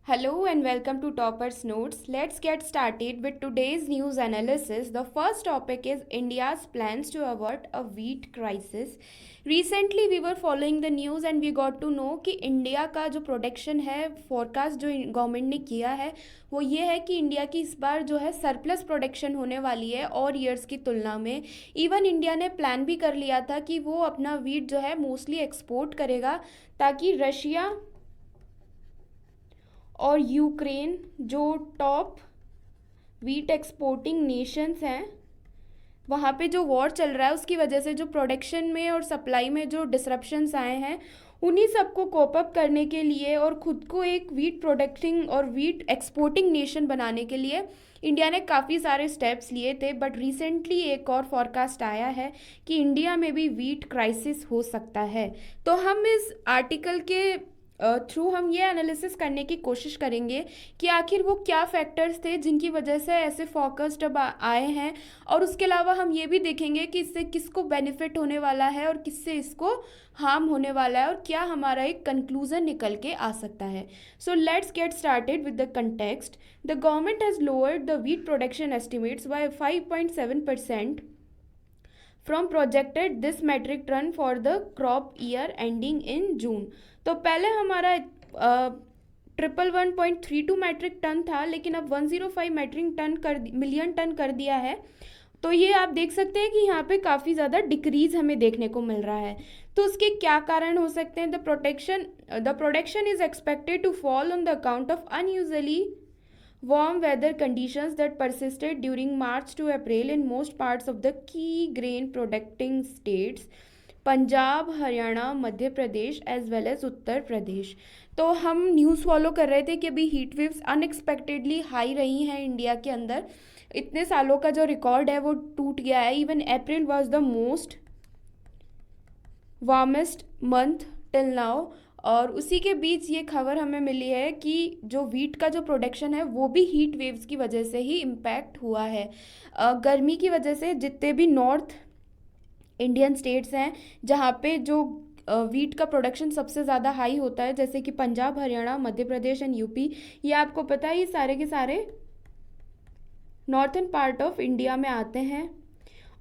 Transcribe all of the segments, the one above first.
Hello and welcome to Topper's Notes. Let's get started with today's news analysis. The first topic is India's plans to avert a wheat crisis. Recently we were following the news and we got to know कि India का जो production है forecast जो government ने किया है वो ये है कि इंडिया की इस बार जो है सरप्लस प्रोडक्शन होने वाली है और ईयर्स की तुलना में। इवन इंडिया ने प्लान भी कर लिया था कि वो अपना वीट जो है मोस्टली एक्सपोर्ट करेगा ताकि रशिया और यूक्रेन जो टॉप वीट एक्सपोर्टिंग नेशंस हैं वहाँ पे जो वॉर चल रहा है उसकी वजह से जो प्रोडक्शन में और सप्लाई में जो डिसरप्शंस आए हैं उन्हीं सबको कोप अप करने के लिए और ख़ुद को एक वीट प्रोडक्टिंग और वीट एक्सपोर्टिंग नेशन बनाने के लिए इंडिया ने काफ़ी सारे स्टेप्स लिए थे। बट रिसेंटली एक और फॉरकास्ट आया है कि इंडिया में भी वीट क्राइसिस हो सकता है। तो हम इस आर्टिकल के थ्रू हम ये एनालिसिस करने की कोशिश करेंगे कि आखिर वो क्या फैक्टर्स थे जिनकी वजह से ऐसे फोकस्ड अब आए हैं, और उसके अलावा हम ये भी देखेंगे कि इससे किसको बेनिफिट होने वाला है और किससे इसको हार्म होने वाला है और क्या हमारा एक कंक्लूजन निकल के आ सकता है। So let's get started with the context. The government has lowered the wheat production estimates by 5.7% from projected this metric tonne for the crop year ending in June. तो पहले हमारा 111.32 मैट्रिक टन था, लेकिन अब 105 मिलियन टन कर दिया है। तो ये आप देख सकते हैं कि यहाँ पे काफ़ी ज़्यादा डिक्रीज हमें देखने को मिल रहा है। तो उसके क्या कारण हो सकते हैं? The production is expected to fall on the account of unusually warm weather conditions that persisted during March to April in most parts of the key grain producing states Punjab, Haryana, Madhya Pradesh as well as Uttar Pradesh. तो हम news follow कर रहे थे कि अभी heat waves unexpectedly high रही हैं India के अंदर। इतने सालों का जो रिकॉर्ड है वो टूट गया है। Even April was the most warmest month till now. और उसी के बीच ये खबर हमें मिली है कि जो वीट का जो प्रोडक्शन है वो भी हीट वेव्स की वजह से ही इम्पैक्ट हुआ है। गर्मी की वजह से जितने भी नॉर्थ इंडियन स्टेट्स हैं जहाँ पे जो वीट का प्रोडक्शन सबसे ज़्यादा हाई होता है, जैसे कि पंजाब, हरियाणा, मध्य प्रदेश एंड यूपी, ये आपको पता है ये सारे के सारे नॉर्थन पार्ट ऑफ इंडिया में आते हैं।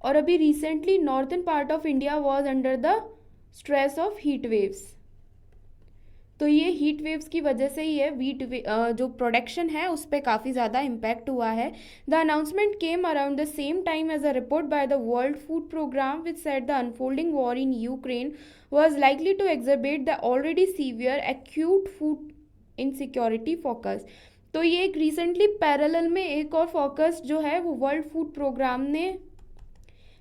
और अभी recently northern part of India was under the stress of heat waves. तो ये हीट वेव्स की वजह से ही है जो प्रोडक्शन है उस पर काफ़ी ज़्यादा इम्पैक्ट हुआ है। The announcement came around the same time as a report by the World Food Programme which said the unfolding war in Ukraine was likely to exacerbate the already severe acute food insecurity focus। तो ये एक recently parallel में एक और focus जो है वो world Food programme ने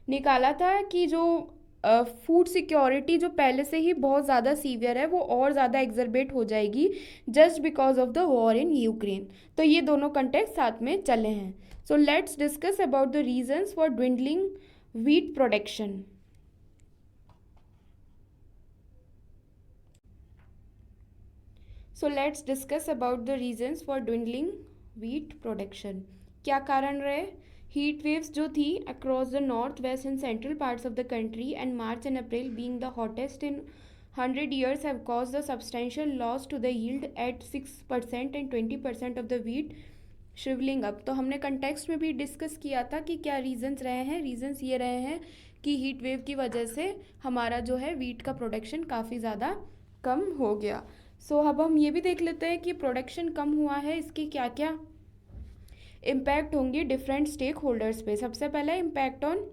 निकाला था कि जो फूड सिक्योरिटी जो पहले से ही बहुत ज़्यादा सीवियर है वो और ज़्यादा एग्जर्बेट हो जाएगी just because of the war in Ukraine. तो ये दोनों कंटेक्स्ट साथ में चले हैं। So let's discuss about the reasons for dwindling wheat production. So let's discuss about the reasons for dwindling wheat production. क्या कारण रहे? हीट वेव्स जो थी across the north west and central parts of the country and March and April being the hottest in 100 years have caused a substantial loss to the yield at 6% and 20% of the wheat shriveling up। तो हमने context में भी discuss किया था कि क्या reasons रहे हैं। रीजंस ये रहे हैं कि हीट वेव की वजह से हमारा जो है वीट का प्रोडक्शन काफ़ी ज़्यादा कम हो गया। सो अब हम ये भी देख लेते हैं कि प्रोडक्शन कम हुआ है इसके क्या क्या इम्पैक्ट होंगे डिफरेंट स्टेक होल्डर्स पे। सबसे पहले impact on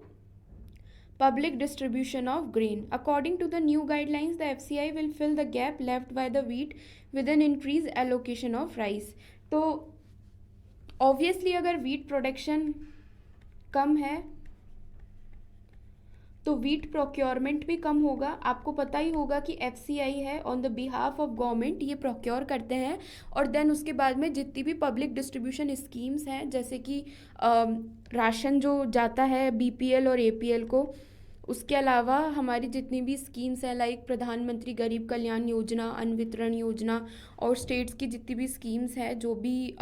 public distribution of grain. According to the new guidelines the FCI will fill the gap left by the wheat with an increase allocation of rice. तो obviously अगर wheat production कम है तो wheat procurement भी कम होगा। आपको पता ही होगा कि एफसीआई है on the behalf of government, ये प्रोक्योर करते हैं और देन उसके बाद में जितनी भी पब्लिक डिस्ट्रीब्यूशन स्कीम्स हैं जैसे कि राशन जो जाता है बीपीएल और एपीएल को, उसके अलावा हमारी जितनी भी स्कीम्स हैं लाइक प्रधानमंत्री गरीब कल्याण योजना, अन्न वितरण योजना और स्टेट्स की जितनी भी स्कीम्स हैं जो भी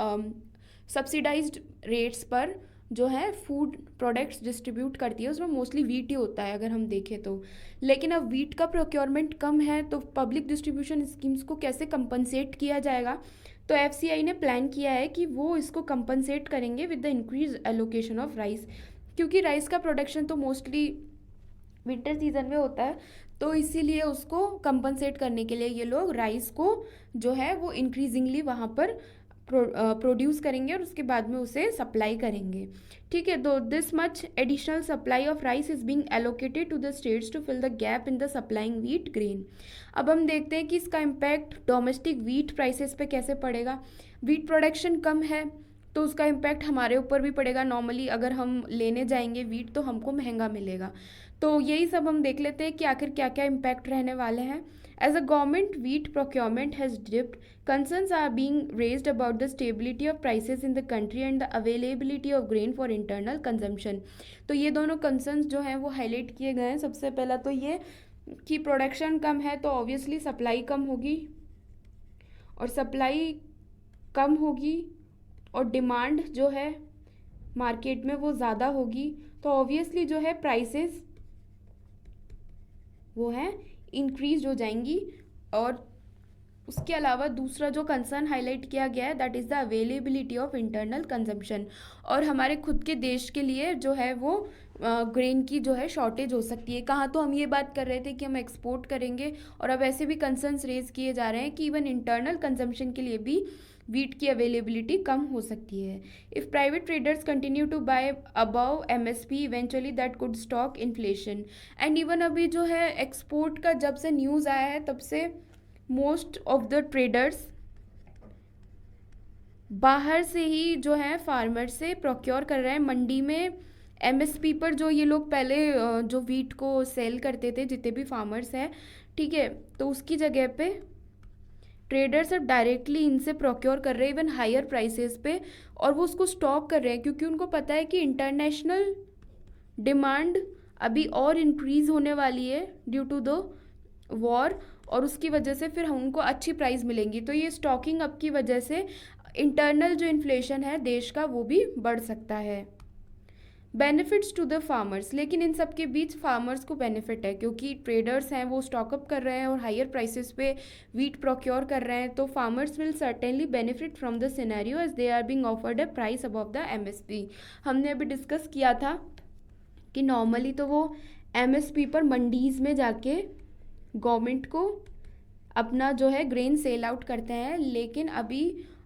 सब्सिडाइज्ड रेट्स पर जो है फूड प्रोडक्ट्स डिस्ट्रीब्यूट करती है उसमें मोस्टली वीट ही होता है अगर हम देखें तो। लेकिन अब वीट का प्रोक्योरमेंट कम है तो पब्लिक डिस्ट्रीब्यूशन स्कीम्स को कैसे कंपनसेट किया जाएगा? तो एफसीआई ने प्लान किया है कि वो इसको कंपनसेट करेंगे with the increase allocation of rice, क्योंकि राइस का प्रोडक्शन तो मोस्टली विंटर सीजन में होता है, तो इसीलिए उसको कंपनसेट करने के लिए ये लोग राइस को जो है वो इंक्रीजिंगली वहाँ पर प्रोड्यूस करेंगे और उसके बाद में उसे सप्लाई करेंगे। ठीक है, तो this much additional supply of rice is being allocated to the states to fill the gap in the supplying wheat grain. अब हम देखते हैं कि इसका इम्पैक्ट डोमेस्टिक व्हीट प्राइसेस पे कैसे पड़ेगा। व्हीट प्रोडक्शन कम है तो उसका इम्पैक्ट हमारे ऊपर भी पड़ेगा। नॉर्मली अगर हम लेने जाएंगे व्हीट तो हमको महंगा मिलेगा। तो यही सब हम देख लेते हैं कि आखिर क्या क्या इम्पैक्ट रहने वाले हैं। As a government wheat procurement has dipped, concerns are being raised about the stability of prices in the country and the availability of grain for internal consumption। तो ये दोनों concerns जो हैं वो हाईलाइट किए गए हैं। सबसे पहला तो ये कि प्रोडक्शन कम है तो ऑब्वियसली सप्लाई कम होगी, और सप्लाई कम होगी और डिमांड जो है मार्केट में वो ज़्यादा होगी, तो ऑब्वियसली जो है प्राइसेस वो हैं इंक्रीज हो जाएंगी। और उसके अलावा दूसरा जो कंसर्न हाईलाइट किया गया है that is the availability of internal consumption, और हमारे खुद के देश के लिए जो है वो ग्रेन की जो है शॉर्टेज हो सकती है। कहाँ तो हम ये बात कर रहे थे कि हम एक्सपोर्ट करेंगे, और अब ऐसे भी कंसर्न्स रेज किए जा रहे हैं कि इवन इंटरनल कंजम्पशन के लिए भी वीट की अवेलेबिलिटी कम हो सकती है। If private traders continue to buy above MSP eventually that could stoke inflation. And even अभी जो है एक्सपोर्ट का जब से न्यूज़ आया है तब से मोस्ट ऑफ द ट्रेडर्स बाहर से ही जो है फार्मर से प्रोक्योर कर रहे हैं। मंडी में एमएसपी पर जो ये लोग पहले जो वीट को सेल करते थे जितने भी फार्मर्स हैं, ठीक है, तो उसकी जगह पे ट्रेडर्स अब डायरेक्टली इनसे प्रोक्योर कर रहे हैं इवन हायर प्राइसेस पे, और वो उसको स्टॉक कर रहे हैं क्योंकि उनको पता है कि इंटरनेशनल डिमांड अभी और इंक्रीज़ होने वाली है ड्यू टू द वॉर, और उसकी वजह से फिर उनको अच्छी प्राइस मिलेंगी। तो ये स्टॉकिंग अप की वजह से इंटरनल जो इन्फ्लेशन है देश का वो भी बढ़ सकता है। बेनिफिट्स टू द फार्मर्स, लेकिन इन सब के बीच फार्मर्स को बेनिफिट है क्योंकि ट्रेडर्स हैं वो स्टॉकअप कर रहे हैं और हायर प्राइसेस पे वीट प्रोक्योर कर रहे हैं, तो farmers will certainly benefit from the scenario as they are being offered a price above the MSP. हमने अभी डिस्कस किया था कि नॉर्मली तो वो एमएसपी पर मंडीज़ में जाके गवर्नमेंट को अपना जो है ग्रेन सेल आउट करते हैं, लेकिन अभी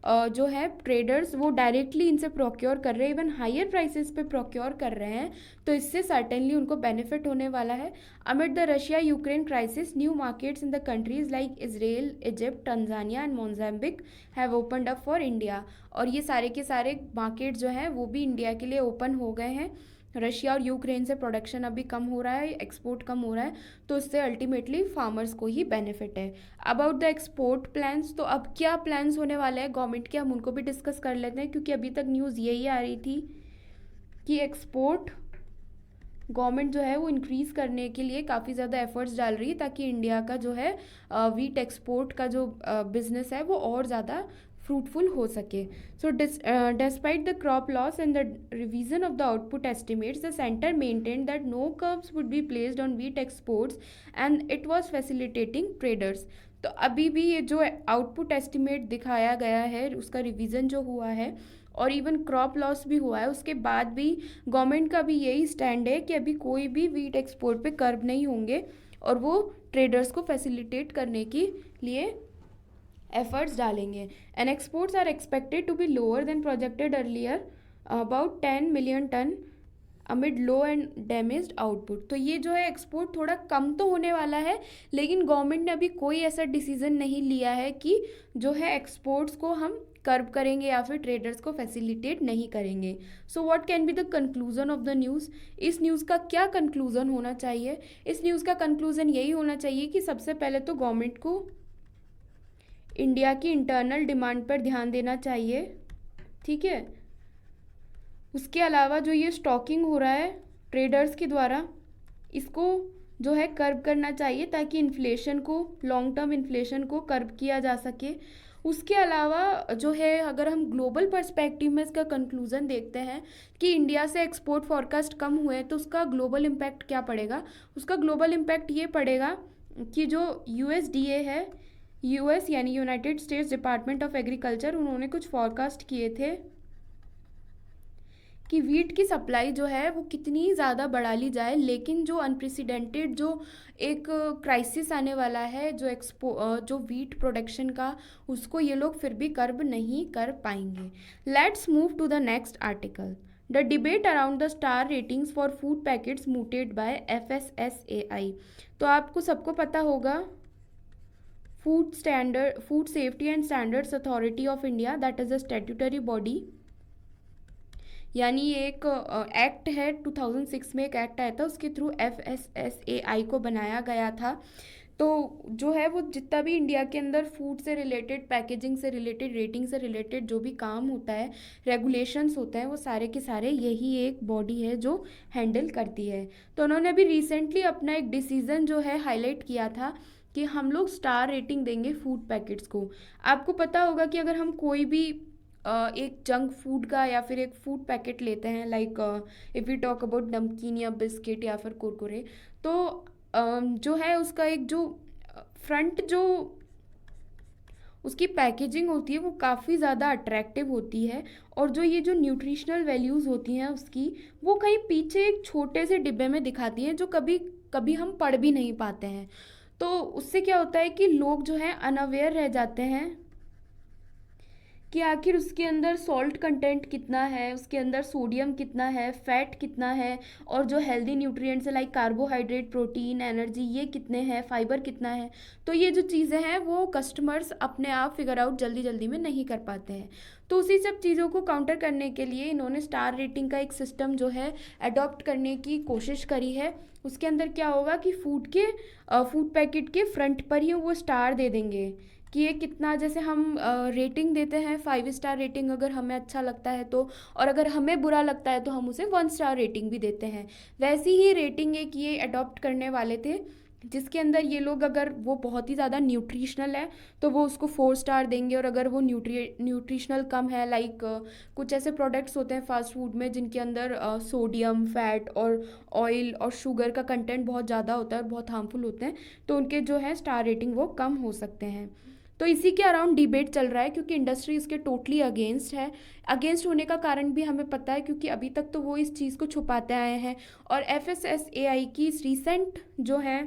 जो है ट्रेडर्स वो डायरेक्टली इनसे प्रोक्योर कर रहे हैं, इवन हायर प्राइसेस पे प्रोक्योर कर रहे हैं, तो इससे सर्टेनली उनको बेनिफिट होने वाला है। Amid the Russia Ukraine crisis new markets in the countries like Israel, Egypt, Tanzania and Mozambique have opened up for India. और ये सारे के सारे मार्केट जो हैं वो भी इंडिया के लिए ओपन हो गए हैं। रशिया और यूक्रेन से प्रोडक्शन अभी कम हो रहा है, एक्सपोर्ट कम हो रहा है, तो इससे अल्टीमेटली फार्मर्स को ही बेनिफिट है। अबाउट द एक्सपोर्ट प्लान्स, तो अब क्या प्लान्स होने वाले हैं गवर्नमेंट के, हम उनको भी डिस्कस कर लेते हैं क्योंकि अभी तक न्यूज़ यही आ रही थी कि एक्सपोर्ट गवर्नमेंट जो है वो इंक्रीज़ करने के लिए काफ़ी ज़्यादा एफर्ट्स डाल रही है ताकि इंडिया का जो है वीट एक्सपोर्ट का जो बिजनेस है वो और ज़्यादा फ्रूटफुल हो सके। So despite the crop loss and the revision of the output estimates, the centre maintain that no curbs would be placed on wheat exports and it was facilitating traders. तो अभी भी ये जो आउटपुट एस्टिमेट दिखाया गया है उसका revision जो हुआ है और इवन क्रॉप लॉस भी हुआ है, उसके बाद भी गवर्नमेंट का भी यही स्टैंड है कि अभी कोई भी वीट एक्सपोर्ट पे कर्व नहीं होंगे और वो ट्रेडर्स को फैसिलिटेट करने के लिए एफर्ट्स डालेंगे। And exports are expected to be lower than projected earlier about 10 million tonne amid low and damaged output. तो ये जो है एक्सपोर्ट थोड़ा कम तो होने वाला है, लेकिन गवर्नमेंट ने अभी कोई ऐसा डिसीजन नहीं लिया है कि जो है एक्सपोर्ट्स को हम कर्ब करेंगे या फिर ट्रेडर्स को फैसिलिटेट नहीं करेंगे। So what can be the conclusion of the news? इस न्यूज़ का क्या कंक्लूजन होना चाहिए? इस न्यूज़ का कंक्लूजन यही होना चाहिए कि सबसे पहले तो गवर्नमेंट को इंडिया की इंटरनल डिमांड पर ध्यान देना चाहिए, ठीक है। उसके अलावा जो ये स्टॉकिंग हो रहा है ट्रेडर्स के द्वारा, इसको जो है कर्ब करना चाहिए ताकि इन्फ्लेशन को, लॉन्ग टर्म इन्फ्लेशन को कर्ब किया जा सके। उसके अलावा जो है अगर हम ग्लोबल पर्सपेक्टिव में इसका कंक्लूज़न देखते हैं कि इंडिया से एक्सपोर्ट फॉरकास्ट कम हुए तो उसका ग्लोबल इम्पैक्ट क्या पड़ेगा? उसका ग्लोबल इम्पैक्ट ये पड़ेगा कि जो यूएसडीए है यूएस यानी United states department of agriculture, उन्होंने कुछ फॉरकास्ट किए थे कि वीट की सप्लाई जो है वो कितनी ज़्यादा बढ़ा ली जाए, लेकिन जो अनप्रेसिडेंटेड जो एक क्राइसिस आने वाला है जो वीट प्रोडक्शन का, उसको ये लोग फिर भी कर्ब नहीं कर पाएंगे। Let's move to the next article. The debate around the star ratings for food packets mooted by FSSAI। तो आपको सबको पता होगा food safety and standards authority of India, that is a statutory body, यानी ये एक एक्ट है, 2006 में एक एक्ट आया था, उसके थ्रू FSSAI को बनाया गया था। तो जो है वो जितना भी इंडिया के अंदर फूड से रिलेटेड, पैकेजिंग से रिलेटेड, रेटिंग से रिलेटेड जो भी काम होता है, रेगुलेशंस होते हैं, वो सारे के सारे यही एक बॉडी है जो हैंडल करती है। तो उन्होंने अभी रिसेंटली अपना एक डिसीज़न जो है हाईलाइट किया था कि हम लोग स्टार रेटिंग देंगे फूड पैकेट्स को। आपको पता होगा कि अगर हम कोई भी एक जंक फूड का या फिर एक फूड पैकेट लेते हैं, like if we talk about नमकीन या बिस्किट या फिर कुरकुरे, तो जो है उसका एक जो फ्रंट जो उसकी पैकेजिंग होती है वो काफ़ी ज़्यादा अट्रैक्टिव होती है, और जो ये जो न्यूट्रिशनल वैल्यूज़ होती हैं उसकी, वो कहीं पीछे एक छोटे से डिब्बे में दिखाती हैं जो कभी कभी हम पढ़ भी नहीं पाते हैं। तो उससे क्या होता है कि लोग जो है अनअवेयर रह जाते हैं कि आखिर उसके अंदर सॉल्ट कंटेंट कितना है, उसके अंदर सोडियम कितना है, फैट कितना है, और जो हेल्दी न्यूट्रिएंट्स है लाइक कार्बोहाइड्रेट, प्रोटीन, एनर्जी, ये कितने हैं, फाइबर कितना है। तो ये जो चीज़ें हैं वो कस्टमर्स अपने आप फिगर आउट जल्दी जल्दी में नहीं कर पाते हैं। तो उसी सब चीज़ों को काउंटर करने के लिए इन्होंने स्टार रेटिंग का एक सिस्टम जो है अडॉप्ट करने की कोशिश करी है। उसके अंदर क्या होगा कि फूड पैकेट के फ्रंट पर ही वो स्टार दे देंगे कि ये कितना, जैसे हम रेटिंग देते हैं 5 स्टार रेटिंग अगर हमें अच्छा लगता है तो, और अगर हमें बुरा लगता है तो हम उसे 1 स्टार रेटिंग भी देते हैं। वैसी ही रेटिंग एक ये अडॉप्ट करने वाले थे, जिसके अंदर ये लोग अगर वो बहुत ही ज़्यादा न्यूट्रिशनल है तो वो उसको 4 स्टार देंगे, और अगर वो न्यूट्रिशनल कम है, लाइक कुछ ऐसे प्रोडक्ट्स होते हैं फास्ट फूड में जिनके अंदर सोडियम, फैट और ऑयल और शुगर का कंटेंट बहुत ज़्यादा होता है और बहुत हार्मफुल होते हैं, तो उनके जो है स्टार रेटिंग वो कम हो सकते हैं। तो इसी के अराउंड डिबेट चल रहा है, क्योंकि इंडस्ट्री इसके टोटली अगेंस्ट है। अगेंस्ट होने का कारण भी हमें पता है, क्योंकि अभी तक तो वो इस चीज़ को छुपाते आए हैं, और FSSAI की इस रिसेंट जो है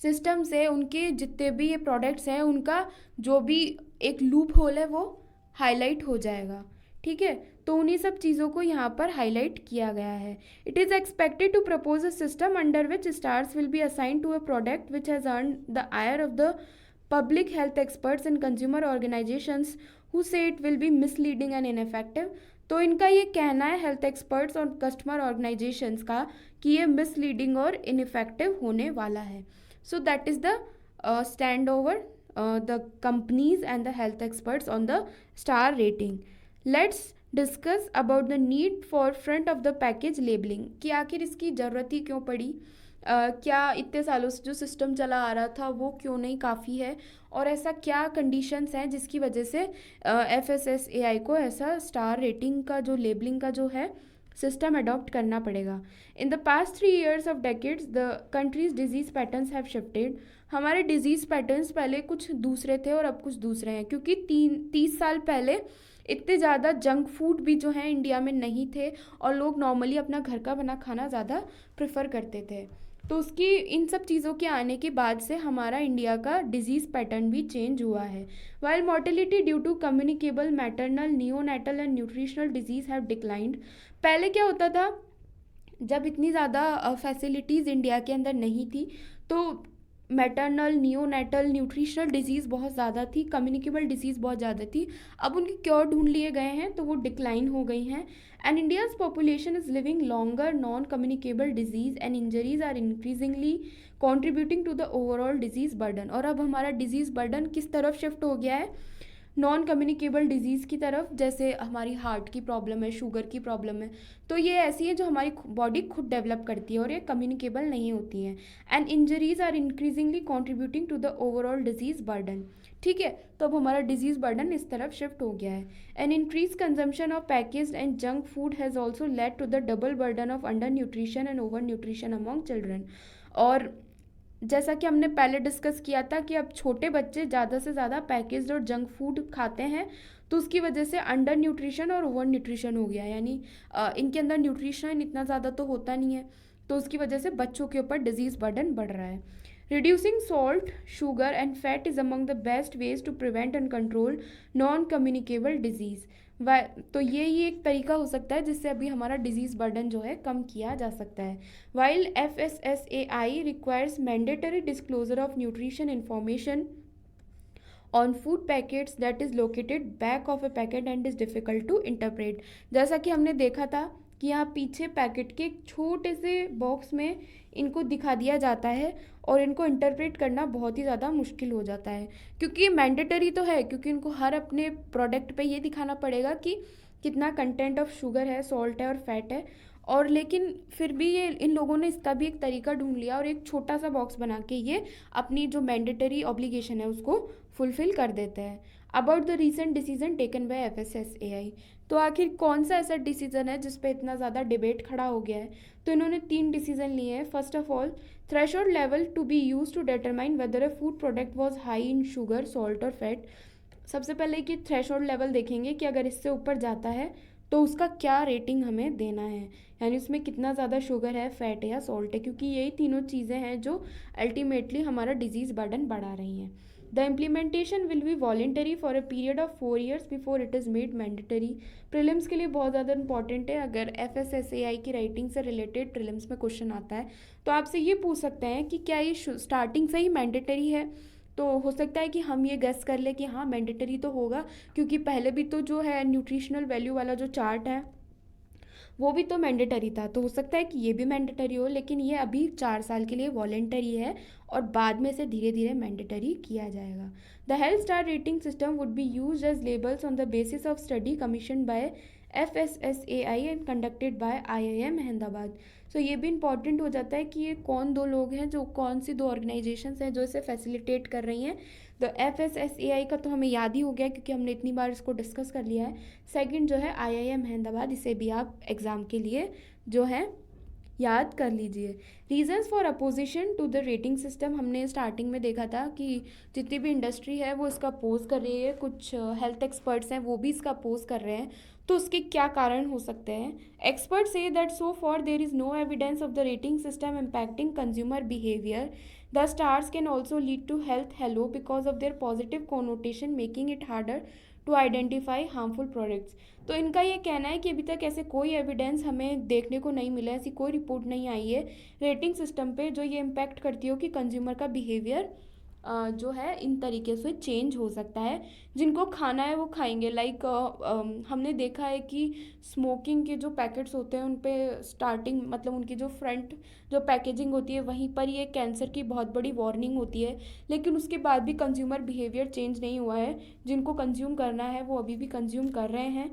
सिस्टम से उनके जितने भी ये प्रोडक्ट्स हैं उनका जो भी एक लूप होल है वो हाईलाइट हो जाएगा। ठीक है, तो उन्हीं सब चीज़ों को यहाँ पर हाईलाइट किया गया है। It is expected to propose a system under which stars will be assign to a product which has earn the ire of the public health experts and consumer organizations who say it will be misleading and ineffective। तो इनका ये कहना है health experts और customer organisations का कि ये misleading और इनफेक्टिव होने वाला है। So that is the stand over the companies and the health experts on the star rating. Let's discuss about the need for front of the package labelling, कि आखिर इसकी ज़रूरत ही क्यों पड़ी। क्या इतने सालों से जो सिस्टम चला आ रहा था वो क्यों नहीं काफ़ी है, और ऐसा क्या कंडीशंस हैं जिसकी वजह से FSSAI को ऐसा स्टार रेटिंग का जो लेबलिंग का जो है सिस्टम अडॉप्ट करना पड़ेगा। In the past 3 years of decades the countries disease patterns have shifted. हमारे डिजीज़ पैटर्न्स पहले कुछ दूसरे थे और अब कुछ दूसरे हैं, क्योंकि 30 साल पहले इतने ज़्यादा जंक फूड भी जो है इंडिया में नहीं थे, और लोग नॉर्मली अपना घर का बना खाना ज़्यादा प्रेफर करते थे। तो उसकी इन सब चीज़ों के आने के बाद से हमारा इंडिया का डिजीज़ पैटर्न भी चेंज हुआ है। While mortality due to communicable maternal neonatal and nutritional disease have declined. पहले क्या होता था, जब इतनी ज़्यादा फैसिलिटीज़ इंडिया के अंदर नहीं थी तो मैटरनल, नियोनेटल, न्यूट्रिशनल डिजीज़ बहुत ज़्यादा थी, कम्युनिकेबल डिजीज़ बहुत ज़्यादा थी। अब उनके क्योर ढूंढ लिए गए हैं तो वो डिक्लाइन हो गई हैं। And India's population is living longer, non communicable disease and injuries are increasingly contributing to the overall disease burden. और अब हमारा डिजीज़ बर्डन किस तरफ शिफ्ट हो गया है, नॉन कम्युनिकेबल डिजीज़ की तरफ। जैसे हमारी हार्ट की प्रॉब्लम है, शुगर की प्रॉब्लम है, तो ये ऐसी है जो हमारी बॉडी खुद डेवलप करती है और ये कम्युनिकेबल नहीं होती हैं। And injuries are increasingly contributing to the overall disease burden. ठीक है, तो अब हमारा डिजीज़ बर्डन इस तरफ शिफ्ट हो गया है। An increase consumption of packaged and junk food has also led to the double burden of under nutrition and over nutrition among children. और जैसा कि हमने पहले डिस्कस किया था कि अब छोटे बच्चे ज़्यादा से ज़्यादा पैकेज्ड और जंक फूड खाते हैं, तो उसकी वजह से अंडर न्यूट्रिशन और ओवर न्यूट्रिशन हो गया, यानी इनके अंदर न्यूट्रिशन इतना ज़्यादा तो होता नहीं है, तो उसकी वजह से बच्चों के ऊपर डिजीज़ बर्डन बढ़ रहा है। Reducing salt, sugar and fat is among the best ways to prevent and control non communicable disease. व तो ये ही एक तरीका हो सकता है जिससे अभी हमारा डिजीज़ बर्डन जो है कम किया जा सकता है। While FSSAI requires mandatory disclosure of nutrition information on food packets that is located back of a packet and is difficult to interpret। जैसा कि हमने देखा था कि यहाँ पीछे पैकेट के एक छोटे से बॉक्स में इनको दिखा दिया जाता है और इनको इंटरप्रेट करना बहुत ही ज़्यादा मुश्किल हो जाता है, क्योंकि मैंडेटरी तो है, क्योंकि इनको हर अपने प्रोडक्ट पे ये दिखाना पड़ेगा कि कितना कंटेंट ऑफ शुगर है, सॉल्ट है और फैट है। और लेकिन फिर भी ये इन लोगों ने इसका भी एक तरीका ढूंढ लिया और एक छोटा सा बॉक्स बना के ये अपनी जो मैंडेटरी ऑब्लिगेशन है उसको फुलफिल कर देते हैं। About the recent decision taken by FSSAI, तो आखिर कौन सा ऐसा डिसीजन है जिस पे इतना ज़्यादा डिबेट खड़ा हो गया है? तो इन्होंने 3 डिसीजन लिए हैं। First of all, threshold level to be use to determine whether a food product was high in sugar, salt और फैट। सबसे पहले कि थ्रेशोल्ड लेवल देखेंगे कि अगर इससे ऊपर जाता है तो उसका क्या रेटिंग हमें देना है, यानी उसमें कितना ज़्यादा शुगर है, फैट है या सॉल्ट है, क्योंकि यही तीनों चीज़ें हैं जो अल्टीमेटली हमारा डिजीज़ बर्डन बढ़ा रही हैं। The implementation will be voluntary for a period of 4 years before it is made mandatory. Prelims के लिए बहुत ज़्यादा इंपॉर्टेंट है। अगर FSSAI की राइटिंग से रिलेटेड प्रीलिम्स में क्वेश्चन आता है तो आपसे ये पूछ सकते हैं कि क्या ये स्टार्टिंग से ही मैंडेटरी है। तो हो सकता है कि हम ये गेस कर ले कि हाँ मैंडेटरी तो होगा, क्योंकि पहले भी तो जो है न्यूट्रिशनल वैल्यू वाला जो चार्ट है वो भी तो मैंडेटरी था, तो हो सकता है कि ये भी मैंडेटरी हो, लेकिन ये अभी 4 साल के लिए वॉलेंटरी है और बाद में से धीरे धीरे मैंडेटरी किया जाएगा। The health star rating system would be use as labels on the basis of study commission by FSSAI and conducted by IIM Ahmedabad. So ये भी इंपॉर्टेंट हो जाता है कि ये कौन दो लोग हैं, जो कौन सी दो ऑर्गेनाइजेशंस हैं जो इसे फैसिलिटेट कर रही हैं। तो FSSAI का तो हमें याद ही हो गया क्योंकि हमने इतनी बार इसको डिस्कस कर लिया है। सेकंड जो है IIM अहमदाबाद, इसे भी आप एग्ज़ाम के लिए जो है याद कर लीजिए। Reasons for opposition to the rating system, हमने स्टार्टिंग में देखा था कि जितनी भी इंडस्ट्री है वो इसका अपोज कर रही है, कुछ हेल्थ एक्सपर्ट्स हैं वो भी इसका अपोज कर रहे हैं। तो उसके क्या कारण हो सकते हैं? एक्सपर्ट से that so far there is no evidence of the rating system impacting consumer behaviour. The stars can also lead to health halo because of their positive connotation making it harder to identify harmful products. तो इनका ये कहना है कि अभी तक ऐसे कोई एविडेंस हमें देखने को नहीं मिला, ऐसी कोई रिपोर्ट नहीं आई है रेटिंग सिस्टम पे जो ये इम्पैक्ट करती हो कि कंज्यूमर का बिहेवियर जो है इन तरीके से चेंज हो सकता है। जिनको खाना है वो खाएंगे, लाइक हमने देखा है कि स्मोकिंग के जो पैकेट्स होते हैं उन पे स्टार्टिंग मतलब उनकी जो फ्रंट जो पैकेजिंग होती है वहीं पर ये कैंसर की बहुत बड़ी वार्निंग होती है, लेकिन उसके बाद भी कंज्यूमर बिहेवियर चेंज नहीं हुआ है। जिनको कंज्यूम करना है वो अभी भी कंज्यूम कर रहे हैं।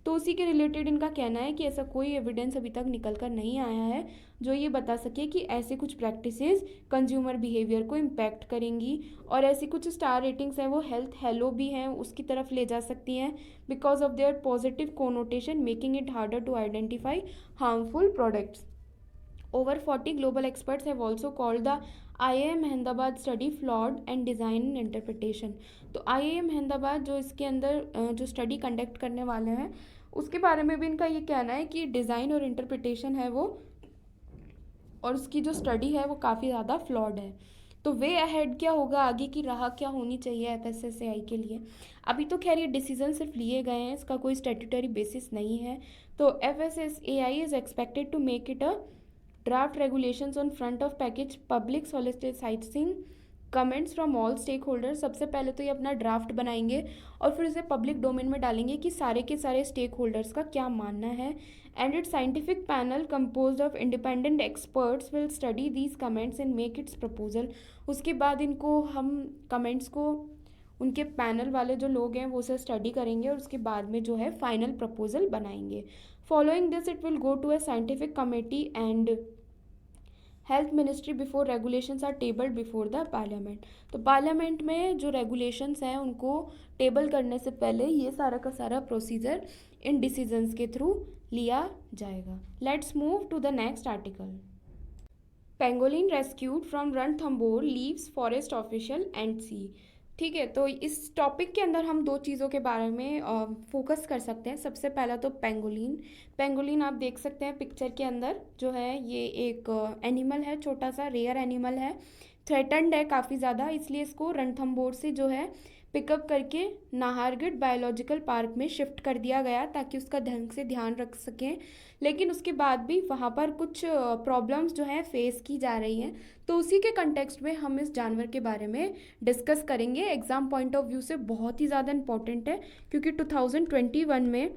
तो उसी के रिलेटेड इनका कहना है कि ऐसा कोई एविडेंस अभी तक निकल कर नहीं आया है जो ये बता सके कि ऐसे कुछ प्रैक्टिसेस कंज्यूमर बिहेवियर को इम्पैक्ट करेंगी। और ऐसी कुछ स्टार रेटिंग्स हैं वो हेल्थ हेलो भी हैं उसकी तरफ ले जा सकती हैं because of their positive connotation making it harder to identify harmful products. Over 40 global experts have also called the IIM Ahmedabad study flawed and design and interpretation। तो IIM Ahmedabad जो इसके अंदर जो स्टडी कंडक्ट करने वाले हैं उसके बारे में भी इनका ये कहना है कि डिज़ाइन और इंटरप्रिटेशन है वो और उसकी जो स्टडी है वो काफ़ी ज़्यादा फ्लॉड है। तो वे अहेड क्या होगा, आगे की राह क्या होनी चाहिए FSSAI के लिए? अभी तो खैर ये डिसीजन सिर्फ लिए गए हैं, इसका कोई स्टैट्यूटरी बेसिस नहीं है। तो FSSAI is expected to make it a draft regulations on front of package public soliciting comments from all stake holder. सबसे पहले तो ये अपना ड्राफ्ट बनाएंगे और फिर इसे पब्लिक डोमेन में डालेंगे कि सारे के सारे स्टेक होल्डर्स का क्या मानना है। And it scientific panel composed of independent experts will study these comments and make it's proposal. उसके बाद इनको हम कमेंट्स को उनके पैनल वाले जो लोग हैं वो उसे स्टडी करेंगे और उसके बाद में जो है फाइनल प्रपोजल बनाएंगे। Following this it will go to a scientific committee and health ministry before regulations are tabled before the parliament. तो पार्लियामेंट में जो रेगुलेशंस हैं उनको टेबल करने से पहले ये सारा का सारा प्रोसीजर इन डिसीजंस के थ्रू लिया जाएगा। Let's move to the next article. Pangolin rescued from Ranthambore leaves forest official and sea. ठीक है, तो इस टॉपिक के अंदर हम दो चीज़ों के बारे में फोकस कर सकते हैं। सबसे पहला तो पेंगोलिन। पेंगोलिन आप देख सकते हैं पिक्चर के अंदर जो है, ये एक एनिमल है, छोटा सा रेयर एनिमल है, थ्रेटन्ड है काफ़ी ज़्यादा, इसलिए इसको रणथंबोर से जो है पिकअप करके नाहरगढ़ बायोलॉजिकल पार्क में शिफ्ट कर दिया गया ताकि उसका ढंग से ध्यान रख सकें। लेकिन उसके बाद भी वहाँ पर कुछ प्रॉब्लम्स जो है फेस की जा रही हैं, तो उसी के कंटेक्स्ट में हम इस जानवर के बारे में डिस्कस करेंगे। एग्ज़ाम पॉइंट ऑफ व्यू से बहुत ही ज़्यादा इंपॉर्टेंट है, क्योंकि 2021 में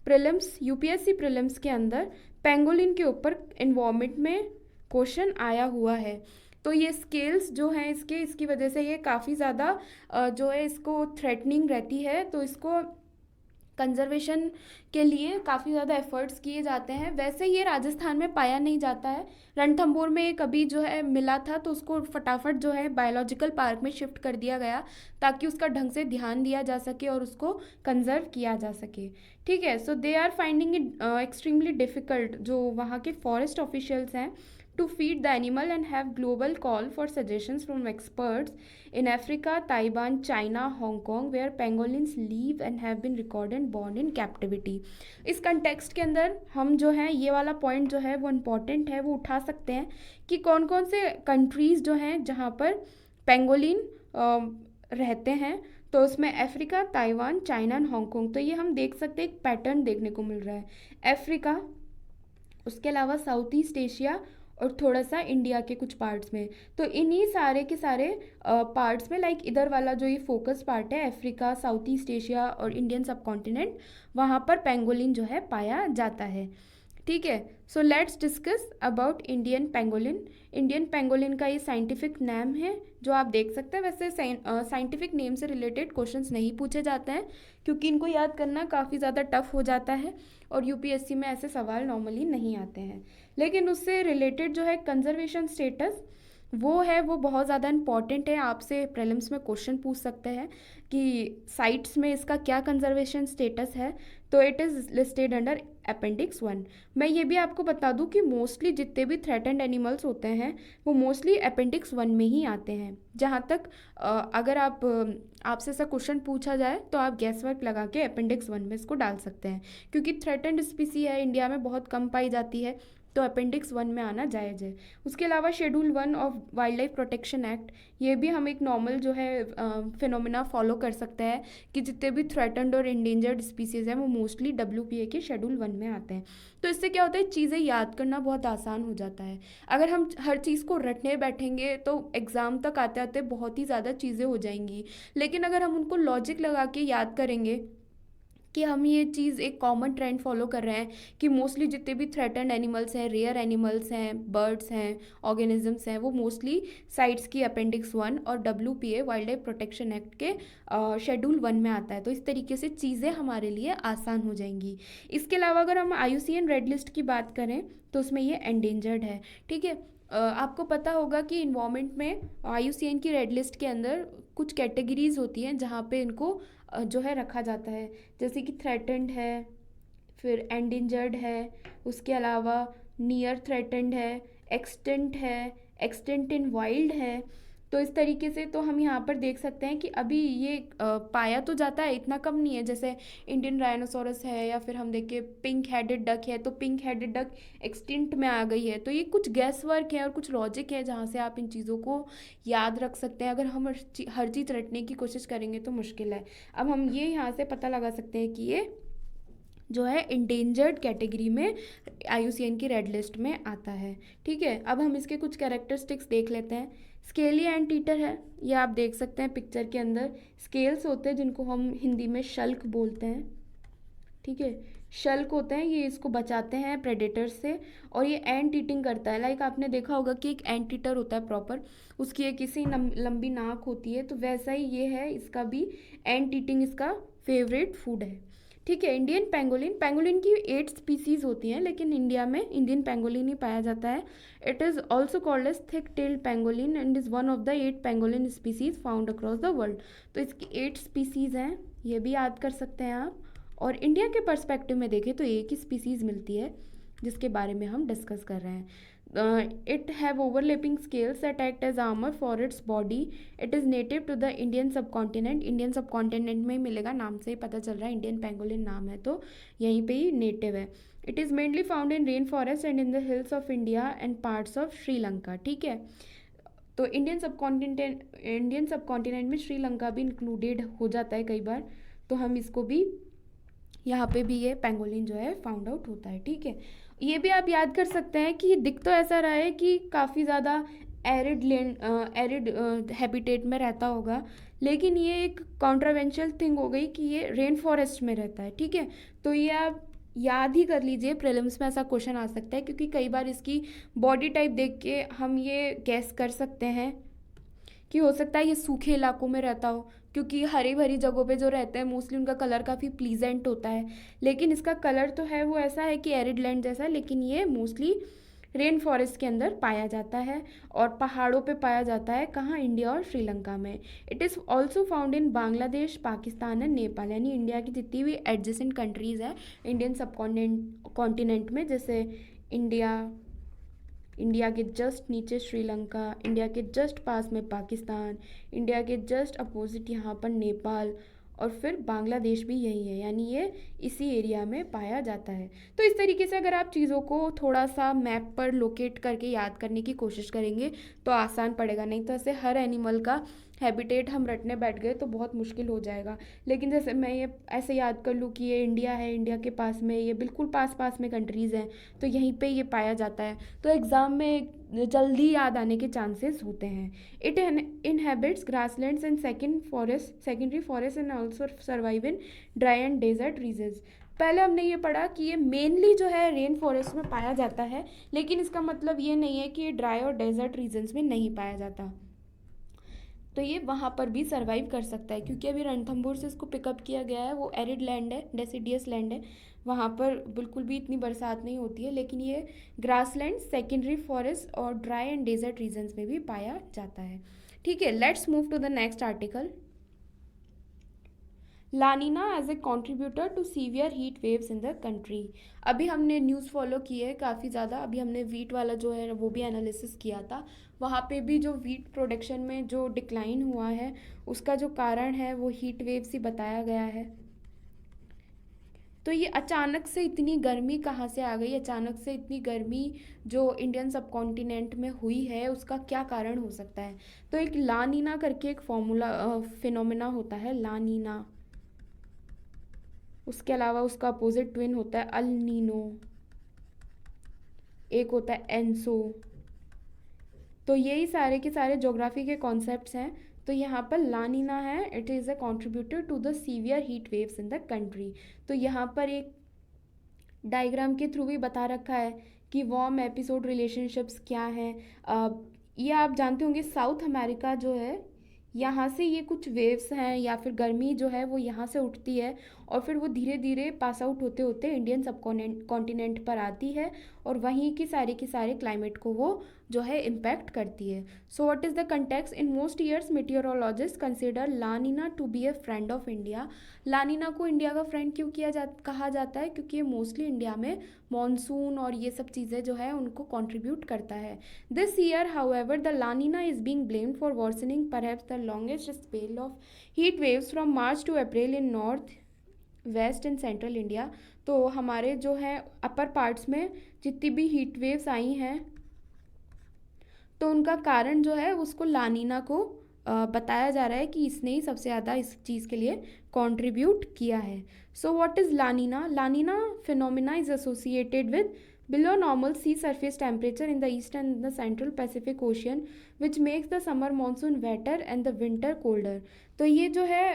प्रीलिम्स, यूपीएससी प्रीलिम्स के अंदर पेंगोलिन के ऊपर एनवायरनमेंट में क्वेश्चन आया हुआ है। तो ये स्केल्स जो हैं इसके, इसकी वजह से ये काफ़ी ज़्यादा जो है इसको थ्रेटनिंग रहती है, तो इसको कंजर्वेशन के लिए काफ़ी ज़्यादा एफर्ट्स किए जाते हैं। वैसे ये राजस्थान में पाया नहीं जाता है, रणथंबोर में एक अभी जो है मिला था, तो उसको फटाफट जो है बायोलॉजिकल पार्क में शिफ्ट कर दिया गया ताकि उसका ढंग से ध्यान दिया जा सके और उसको कंजर्व किया जा सके। ठीक है, so they are finding it extremely difficult, जो वहाँ के फॉरेस्ट ऑफिशियल्स हैं, to feed the animal and have global call for suggestions from experts in Africa, Taiwan, China, Hong Kong, where pangolins live and have been recorded and born in captivity। इस context के अंदर हम जो है ये वाला point जो है वो इम्पॉर्टेंट है, वो उठा सकते हैं कि कौन कौन से कंट्रीज़ जो हैं जहाँ पर पेंगोलिन रहते हैं। तो उसमें Africa, Taiwan, China and Hong Kong. तो ये हम देख सकते हैं, एक पैटर्न देखने को मिल रहा है। अफ्रीका, उसके अलावा साउथ ईस्ट एशिया और थोड़ा सा इंडिया के कुछ पार्ट्स में। तो इन्हीं सारे के सारे पार्ट्स में, लाइक इधर वाला जो ये फोकस पार्ट है, अफ्रीका, साउथ ईस्ट एशिया और इंडियन सब कॉन्टिनेंट, वहाँ पर पेंगोलिन जो है पाया जाता है। ठीक है, so let's discuss about Indian pangolin. Indian pangolin का ये साइंटिफिक नेम है जो आप देख सकते हैं। वैसे साइंटिफिक नेम से रिलेटेड क्वेश्चंस नहीं पूछे जाते हैं, क्योंकि इनको याद करना काफ़ी ज़्यादा टफ हो जाता है और यूपीएससी में ऐसे सवाल नॉर्मली नहीं आते हैं। लेकिन उससे रिलेटेड जो है कंजर्वेशन स्टेटस वो है, वो बहुत ज़्यादा इंपॉर्टेंट है। आपसे प्रीलिम्स में क्वेश्चन पूछ सकते हैं कि साइट्स में इसका क्या कंजर्वेशन स्टेटस है। तो it is listed under appendix 1। मैं ये भी आपको बता दूं कि मोस्टली जितने भी थ्रेटन्ड एनिमल्स होते हैं वो मोस्टली अपेंडिक्स 1 में ही आते हैं। जहाँ तक अगर आपसे ऐसा क्वेश्चन पूछा जाए तो आप गैस वर्क लगा के अपेंडिक्स 1 में इसको डाल सकते हैं, क्योंकि थ्रेटन्ड स्पीसी है, इंडिया में बहुत कम पाई जाती है, तो अपेंडिक्स 1 में आना जायज़ है। उसके अलावा schedule 1 of wild life protection act, ये भी हम एक नॉर्मल जो है फिनोमिना फॉलो कर सकते हैं कि जितने भी थ्रेटन्ड और इंडेंजर्ड स्पीसीज़ हैं वो मोस्टली WPA के शेड्यूल 1 में आते हैं। तो इससे क्या होता है, चीज़ें याद करना बहुत आसान हो जाता है। अगर हम हर चीज़ को रटने बैठेंगे तो एग्ज़ाम तक आते आते बहुत ही ज़्यादा चीज़ें हो जाएंगी। लेकिन अगर हम उनको लॉजिक लगा के याद करेंगे कि हम ये चीज़ एक कॉमन ट्रेंड फॉलो कर रहे हैं कि मोस्टली जितने भी थ्रेटन्ड एनिमल्स हैं, रेयर एनिमल्स हैं, बर्ड्स हैं, ऑर्गेनिजम्स हैं, वो मोस्टली साइट्स की अपेंडिक्स 1 और WPA wild life protection act के शेड्यूल 1 में आता है। तो इस तरीके से चीज़ें हमारे लिए आसान हो जाएंगी। इसके अलावा अगर हम IUCN रेड लिस्ट की बात करें तो उसमें ये एंडेंजर्ड है। ठीक है, आपको पता होगा कि इन्वायरमेंट में IUCN की रेड लिस्ट के अंदर कुछ कैटेगरीज होती हैं जहाँ पे इनको जो है रखा जाता है, जैसे कि थ्रेटन्ड है, फिर एंडेंजर्ड है, उसके अलावा नियर थ्रेटन्ड है, एक्सटेंट है, एक्सटेंट इन वाइल्ड है। तो इस तरीके से तो हम यहाँ पर देख सकते हैं कि अभी ये पाया तो जाता है, इतना कम नहीं है। जैसे इंडियन राइनोसोरस है, या फिर हम देखें पिंक हेडेड डक है, तो पिंक हेडेड डक एक्सटिंक्ट में आ गई है। तो ये कुछ गैस वर्क है और कुछ लॉजिक है जहाँ से आप इन चीज़ों को याद रख सकते हैं। अगर हम हर चीज़ रटने की कोशिश करेंगे तो मुश्किल है। अब हम ये यहाँ से पता लगा सकते हैं कि ये जो है इंडेंजर्ड कैटेगरी में IUCN की रेड लिस्ट में आता है। ठीक है, अब हम इसके कुछ कैरेक्टरिस्टिक्स देख लेते हैं। स्केली एंट ईटर है, ये आप देख सकते हैं पिक्चर के अंदर। स्केल्स होते हैं जिनको हम हिंदी में शल्क बोलते हैं। ठीक है, शल्क होते हैं, ये इसको बचाते हैं प्रेडेटर्स से, और ये एंट ईटिंग करता है। लाइक आपने देखा होगा कि एक एंट ईटर होता है प्रॉपर, उसकी एक किसी लंबी नाक होती है, तो वैसा ही ये है, इसका भी एंट ईटिंग इसका फेवरेट फूड है। ठीक है, इंडियन पेंगोलिन, पेंगोलिन की 8 स्पीसीज होती हैं, लेकिन इंडिया में इंडियन पेंगोलिन ही पाया जाता है। It is also called as thick tailed pangolin and is one of the 8 pangolin species found across the world. तो इसकी 8 स्पीसीज हैं, ये भी याद कर सकते हैं आप। और इंडिया के पर्सपेक्टिव में देखें तो एक ही स्पीसीज़ मिलती है, जिसके बारे में हम डिस्कस कर रहे हैं. It have overlapping scales that act as armor for its body. It is native to the Indian subcontinent. Indian subcontinent में ही मिलेगा, नाम से ही पता चल रहा है इंडियन पेंगोलिन नाम है तो यहीं पे ही नेटिव है. It is mainly found in rain forest and in the hills of India and parts of Sri Lanka. ठीक है, तो इंडियन सबकॉन्टिनेंट में श्रीलंका भी इंक्लूडेड हो जाता है कई बार, तो हम इसको भी यहाँ पे भी ये पेंगोलिन जो है फाउंड आउट होता है. ठीक है, ये भी आप याद कर सकते हैं कि दिख तो ऐसा रहा है कि काफ़ी ज़्यादा एरिड लैंड एरिड हैबिटेट में रहता होगा, लेकिन ये एक कॉन्ट्रावेंशियल थिंग हो गई कि ये रेन फॉरेस्ट में रहता है. ठीक है, तो ये आप याद ही कर लीजिए, प्रीलिम्स में ऐसा क्वेश्चन आ सकता है क्योंकि कई बार इसकी बॉडी टाइप देख के हम ये गैस कर सकते हैं कि हो सकता है ये सूखे इलाकों में रहता हो, क्योंकि हरी भरी जगहों पे जो रहते हैं मोस्टली उनका कलर काफ़ी प्लीजेंट होता है, लेकिन इसका कलर तो है वो ऐसा है कि एरिड लैंड जैसा, लेकिन ये मोस्टली रेन फॉरेस्ट के अंदर पाया जाता है और पहाड़ों पे पाया जाता है. कहाँ? इंडिया और श्रीलंका में. It is also found in Bangladesh, Pakistan and Nepal, यानी इंडिया की जितनी भी एडजेसेंट कंट्रीज़ हैं इंडियन सब कॉन्टिनेंट में, जैसे इंडिया के जस्ट नीचे श्रीलंका, इंडिया के जस्ट पास में पाकिस्तान, इंडिया के जस्ट अपोजिट यहाँ पर नेपाल, और फिर बांग्लादेश भी यही है, यानी ये इसी एरिया में पाया जाता है. तो इस तरीके से अगर आप चीज़ों को थोड़ा सा मैप पर लोकेट करके याद करने की कोशिश करेंगे तो आसान पड़ेगा, नहीं तो ऐसे हर एनिमल का हैबिटेट हम रटने बैठ गए तो बहुत मुश्किल हो जाएगा. लेकिन जैसे मैं ये ऐसे याद कर लूँ कि ये इंडिया है, इंडिया के पास में ये बिल्कुल पास पास में कंट्रीज़ हैं, तो यहीं पे ये पाया जाता है, तो एग्ज़ाम में जल्दी याद आने के चांसेस होते हैं. It inhabits grasslands and secondary forests and also survive in dry and desert regions. पहले हमने ये पढ़ा कि ये मेनली जो है रेन फॉरेस्ट में पाया जाता है, लेकिन इसका मतलब ये नहीं है कि ये ड्राई और डेजर्ट रीजन्स में नहीं पाया जाता, तो ये वहाँ पर भी सर्वाइव कर सकता है. क्योंकि अभी रणथंभौर से इसको पिकअप किया गया है, वो एरिड लैंड है, डेसिडियस लैंड है, वहाँ पर बिल्कुल भी इतनी बरसात नहीं होती है, लेकिन ये ग्रासलैंड, सेकेंडरी फॉरेस्ट और ड्राई एंड डेजर्ट रीजन्स में भी पाया जाता है. ठीक है, let's move to the next article. La Nina as a contributor to severe heat waves in the country. अभी हमने न्यूज़ फॉलो की है काफ़ी ज़्यादा, अभी हमने वीट वाला जो है वो भी एनालिसिस किया था, वहाँ पे भी जो वीट प्रोडक्शन में जो डिक्लाइन हुआ है उसका जो कारण है वो हीट वेव्स ही बताया गया है. तो ये अचानक से इतनी गर्मी कहाँ से आ गई, अचानक से इतनी गर्मी जो इंडियन सबकॉन्टिनेंट में हुई है उसका क्या कारण हो सकता है. तो एक लानीना करके एक फिनोमेना होता है लानीना, उसके अलावा उसका अपोजिट ट्विन होता है अल नीनो, एक होता है एनसो. तो यही सारे के सारे ज्योग्राफी के कॉन्सेप्ट्स हैं. तो यहाँ पर लानीना है, it is a contributor to the severe heat waves in the country. तो यहाँ पर एक डायग्राम के थ्रू भी बता रखा है कि वार्म एपिसोड रिलेशनशिप्स क्या हैं. ये आप जानते होंगे साउथ अमेरिका जो है यहाँ से ये कुछ वेव्स हैं या फिर गर्मी जो है वो यहाँ से उठती है और फिर वो धीरे धीरे पास आउट होते होते इंडियन सब कॉन्टिनेंट पर आती है और वहीं की सारे क्लाइमेट को वो जो है इम्पैक्ट करती है. So what is the context? In most years meteorologist consider La Nina to be a friend of India. La Nina को इंडिया का फ्रेंड क्यों कहा जाता है? क्योंकि ये मोस्टली इंडिया में मॉनसून और ये सब चीज़ें जो है उनको कंट्रीब्यूट करता है. This year however the लानीना is being blamed for worsening perhaps the longest spell of heat waves from March two April in north west and central India. तो हमारे जो है अपर पार्ट्स में जितनी भी हीट वेव्स आई हैं तो उनका कारण जो है उसको लानीना को बताया जा रहा है कि इसने ही सबसे ज़्यादा इस चीज़ के लिए कंट्रीब्यूट किया है. So what is लानीना? लानीना phenomena is associated with below normal sea surface temperature in the eastern and the central Pacific Ocean which makes the summer monsoon wetter and the winter colder. तो ये जो है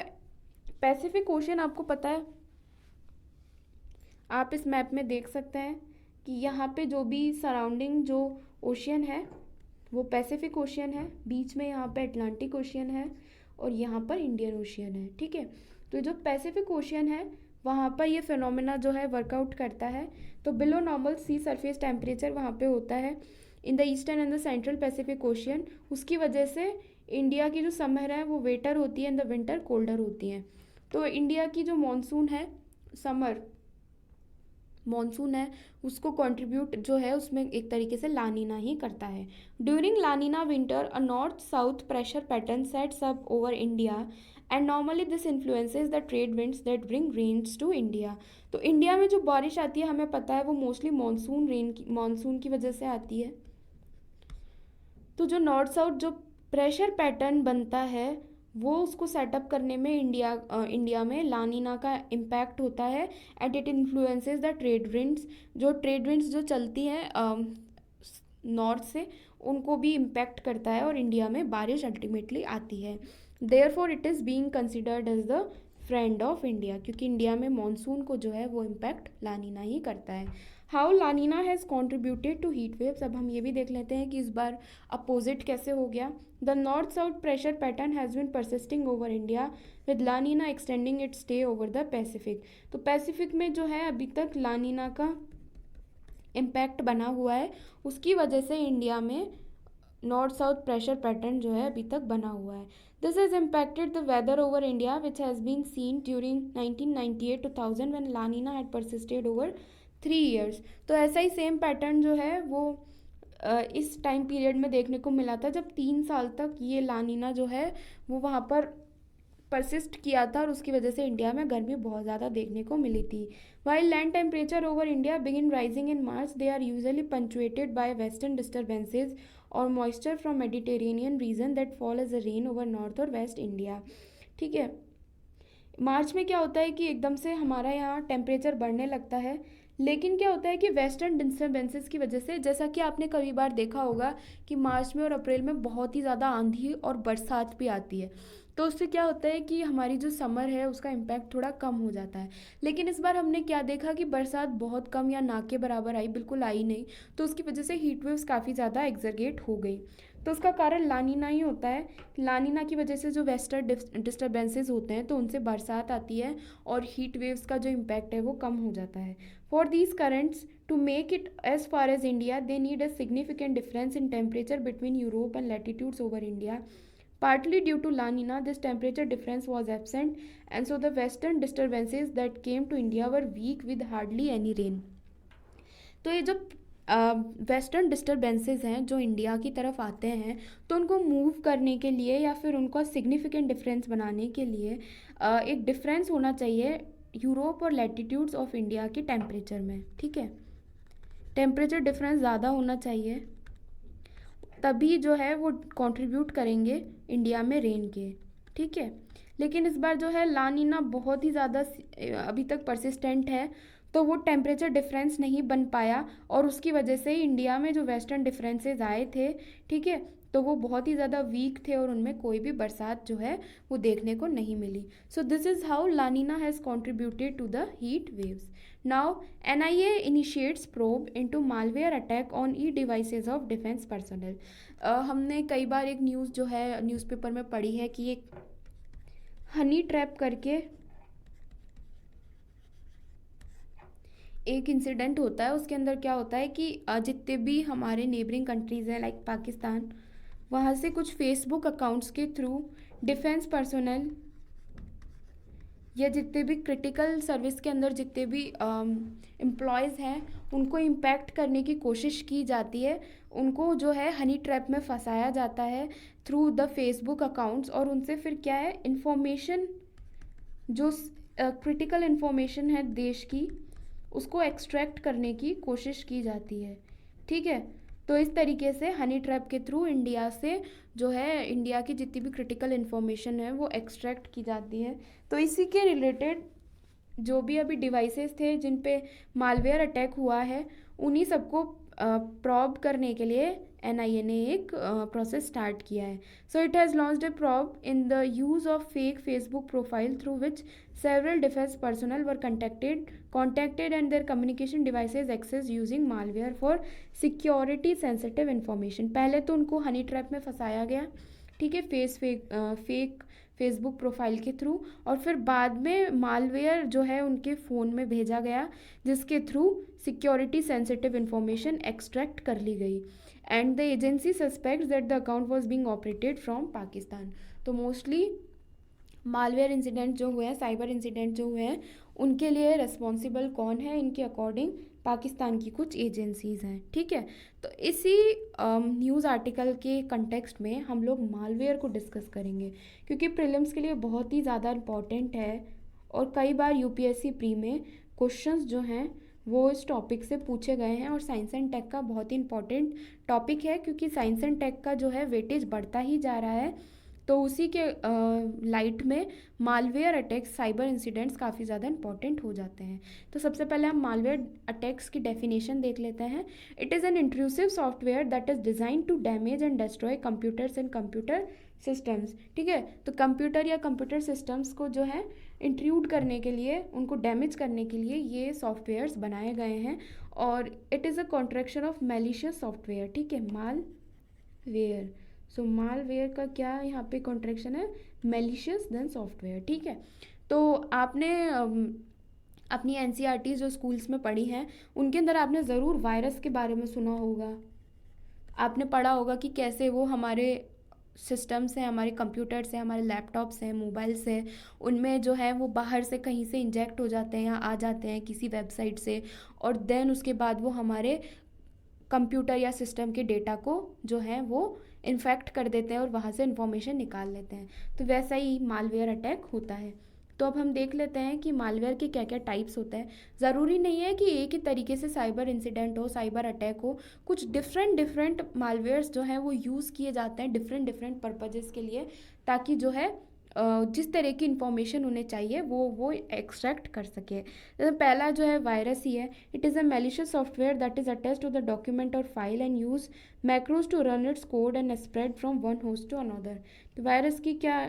Pacific ocean आपको पता है, आप इस map में देख सकते हैं कि यहाँ पे जो भी सराउंडिंग जो ओशियन है वो पैसिफिक ओशियन है, बीच में यहाँ पे अटलांटिक ओशियन है और यहाँ पर इंडियन ओशियन है. ठीक है, तो जो पैसिफिक ओशियन है वहाँ पर ये फिनोमेना जो है वर्कआउट करता है. तो बिलो नॉर्मल सी सरफेस टेम्परेचर वहाँ पे होता है in the eastern and the central Pacific ocean. उसकी वजह से इंडिया की जो समर है वो वेटर होती है एंड द विंटर कोल्डर होती है. तो इंडिया की जो मॉनसून है समर मॉनसून है उसको कंट्रीब्यूट जो है उसमें एक तरीके से लानीना ही करता है। During La Nina winter a north south pressure pattern sets up over India and normally this influences the trade winds that bring rains to India. तो इंडिया में जो बारिश आती है हमें पता है वो मोस्टली मानसून की वजह से आती है। तो जो नॉर्थ साउथ जो प्रेशर पैटर्न बनता है वो उसको सेटअप करने में इंडिया में लानीना का इम्पैक्ट होता है and it influences the trade winds जो चलती हैं नॉर्थ से उनको भी इम्पैक्ट करता है और इंडिया में बारिश अल्टीमेटली आती है। Therefore it is being considered as the friend of India, क्योंकि इंडिया में मॉनसून को जो है वो इम्पैक्ट लानीना ही करता है। How La Nina has contributed to heat waves, अब हम ये भी देख लेते हैं कि इस बार अपोजिट कैसे हो गया। The north south pressure pattern has been persisting over India with La Nina extending its stay over the Pacific. तो पैसिफिक में जो है अभी तक लानीना का इम्पैक्ट बना हुआ है, उसकी वजह से इंडिया में नॉर्थ साउथ प्रेशर पैटर्न जो है अभी तक बना हुआ है। This has impacted the weather over India which has been seen during 1998-2000 when La Nina had persisted over 3 years। तो ऐसा ही सेम पैटर्न जो है वो इस टाइम पीरियड में देखने को मिला था जब 3 साल तक ये लानीना जो है वो वहाँ पर परसिस्ट किया था और उसकी वजह से इंडिया में गर्मी बहुत ज़्यादा देखने को मिली थी। While land temperature over India begin rising in March they are usually punctuated by western disturbances और moisture from Mediterranean region that fall as a rain over north और वेस्ट इंडिया। ठीक है, मार्च में क्या होता है कि एकदम से हमारा यहाँ टेम्परेचर बढ़ने लगता है, लेकिन क्या होता है कि वेस्टर्न डिस्टर्बेंसेस की वजह से, जैसा कि आपने कई बार देखा होगा कि मार्च में और अप्रैल में बहुत ही ज़्यादा आंधी और बरसात भी आती है, तो उससे क्या होता है कि हमारी जो समर है उसका इम्पैक्ट थोड़ा कम हो जाता है। लेकिन इस बार हमने क्या देखा कि बरसात बहुत कम या ना के बराबर आई, बिल्कुल आई नहीं, तो उसकी वजह से हीट वेव्स काफ़ी ज़्यादा एग्जर्गेट हो गई। तो उसका कारण लानीना ही होता है। लानीना की वजह से जो वेस्टर्न डिस्टर्बेंसेस होते हैं तो उनसे बरसात आती है और हीट वेव्स का जो इम्पैक्ट है वो कम हो जाता है। For these currents to make it as far as India they need a significant difference in temperature between Europe and latitudes over India. Partly due to La Nina, this temperature difference was absent, and so the western disturbances that came to India were weak with hardly any rain। तो ये जो western disturbances हैं जो India की तरफ आते हैं, तो उनको मूव करने के लिए या फिर उनको सिग्निफिकेंट डिफरेंस बनाने के लिए एक डिफरेंस होना चाहिए यूरोप और लैटिट्यूड्स ऑफ इंडिया के टेम्परेचर में। ठीक है, टेम्परेचर डिफरेंस ज़्यादा होना चाहिए, तभी जो है वो कंट्रीब्यूट करेंगे इंडिया में रेन के। ठीक है, लेकिन इस बार जो है ला नीना बहुत ही ज़्यादा अभी तक परसिस्टेंट है, तो वो टेम्परेचर डिफरेंस नहीं बन पाया और उसकी वजह से इंडिया में जो वेस्टर्न डिफरेंसेस आए थे, ठीक है, तो वो बहुत ही ज़्यादा वीक थे और उनमें कोई भी बरसात जो है वो देखने को नहीं मिली। So this is how La Nina has contributed to the heat waves. Now NIA initiates probe into malware attack on e devices of defence personnel. हमने कई बार एक न्यूज़ जो है न्यूज़पेपर में पढ़ी है कि एक हनी ट्रैप करके एक इंसिडेंट होता है, उसके अंदर क्या होता है कि जितने भी हमारे नेबरिंग कंट्रीज़ हैं लाइक पाकिस्तान, वहाँ से कुछ फेसबुक अकाउंट्स के थ्रू डिफेंस पर्सनल या जितने भी क्रिटिकल सर्विस के अंदर जितने भी एम्प्लॉयज़ हैं उनको इम्पैक्ट करने की कोशिश की जाती है, उनको जो है हनी ट्रैप में फंसाया जाता है थ्रू द फेसबुक अकाउंट्स, और उनसे फिर क्या है इन्फॉर्मेशन जो क्रिटिकल इन्फॉर्मेशन है देश की उसको एक्सट्रैक्ट करने की कोशिश की जाती है। ठीक है, तो इस तरीके से हनी ट्रैप के थ्रू इंडिया से जो है इंडिया की जितनी भी क्रिटिकल इन्फॉर्मेशन है वो एक्सट्रैक्ट की जाती है। तो इसी के रिलेटेड जो भी अभी डिवाइसेस थे जिन पे मालवेयर अटैक हुआ है उन्हीं सबको प्रॉब करने के लिए NIA ने एक प्रोसेस स्टार्ट किया है। So it has launched a probe in the use of fake Facebook profile through which several defense personnel were contacted and their communication devices accessed using malware for security sensitive information। पहले तो उनको honey trap में फंसाया गया, ठीक है, fake Facebook profile के through, और फिर बाद में मालवेयर जो है उनके फ़ोन में भेजा गया जिसके through security sensitive information extract कर ली गई and the agency suspects that the account was being operated from Pakistan. तो मोस्टली मालवेयर इंसिडेंट जो हुए हैं, साइबर इंसिडेंट जो हुए हैं, उनके लिए रिस्पॉन्सिबल कौन है, इनके अकॉर्डिंग पाकिस्तान की कुछ एजेंसीज़ हैं, ठीक है। तो इसी न्यूज़ आर्टिकल के कंटेक्स्ट में हम लोग मालवेयर को डिस्कस करेंगे, क्योंकि प्रीलिम्स के लिए बहुत ही ज़्यादा इम्पॉर्टेंट है और कई बार यूपीएससी प्री में क्वेश्चंस जो हैं वो इस टॉपिक से पूछे गए हैं। और साइंस एंड टेक का बहुत ही इंपॉर्टेंट टॉपिक है, क्योंकि साइंस एंड टेक का जो है वेटेज बढ़ता ही जा रहा है। तो उसी के लाइट में मालवेयर अटैक्स, साइबर इंसिडेंट्स काफ़ी ज़्यादा इंपॉर्टेंट हो जाते हैं। तो सबसे पहले हम मालवेयर अटैक्स की डेफिनेशन देख लेते हैं। It is an intrusive software that is designed to damage and destroy computers and computer systems, ठीक है। तो कंप्यूटर या कंप्यूटर सिस्टम्स को जो है इंट्रूड करने के लिए, उनको डैमेज करने के लिए ये सॉफ्टवेयर्स बनाए गए हैं। और it is a contraction of malicious software, ठीक है, मालवेयर। सो मालवेयर का क्या यहाँ पे कॉन्ट्रैक्शन है, मैलिशियस देन सॉफ्टवेयर, ठीक है। तो आपने अपनी एनसीईआरटी जो स्कूल्स में पढ़ी हैं उनके अंदर आपने ज़रूर वायरस के बारे में सुना होगा। आपने पढ़ा होगा कि कैसे वो हमारे सिस्टम्स हैं, हमारे कंप्यूटर्स हैं, हमारे लैपटॉप्स हैं, मोबाइल्स हैं, उनमें जो है वो बाहर से कहीं से इंजेक्ट हो जाते हैं या आ जाते हैं किसी वेबसाइट से, और देन उसके बाद वो हमारे कंप्यूटर या सिस्टम के डेटा को जो है वो इन्फेक्ट कर देते हैं और वहाँ से इंफॉर्मेशन निकाल लेते हैं। तो वैसा ही मालवेयर अटैक होता है। तो अब हम देख लेते हैं कि मालवेयर के क्या क्या टाइप्स होते हैं। ज़रूरी नहीं है कि एक ही तरीके से साइबर इंसिडेंट हो, साइबर अटैक हो। कुछ डिफरेंट डिफरेंट मालवेयर्स जो हैं वो यूज़ किए जाते हैं डिफरेंट डिफरेंट पर्पजेज़ के लिए, ताकि जो है जिस तरह की इंफॉर्मेशन उन्हें चाहिए वो एक्सट्रैक्ट कर सके। तो पहला जो है वायरस ही है। It is a malicious software that is attached to the document और file and use macros to run its code and spread from one host to another. तो वायरस की क्या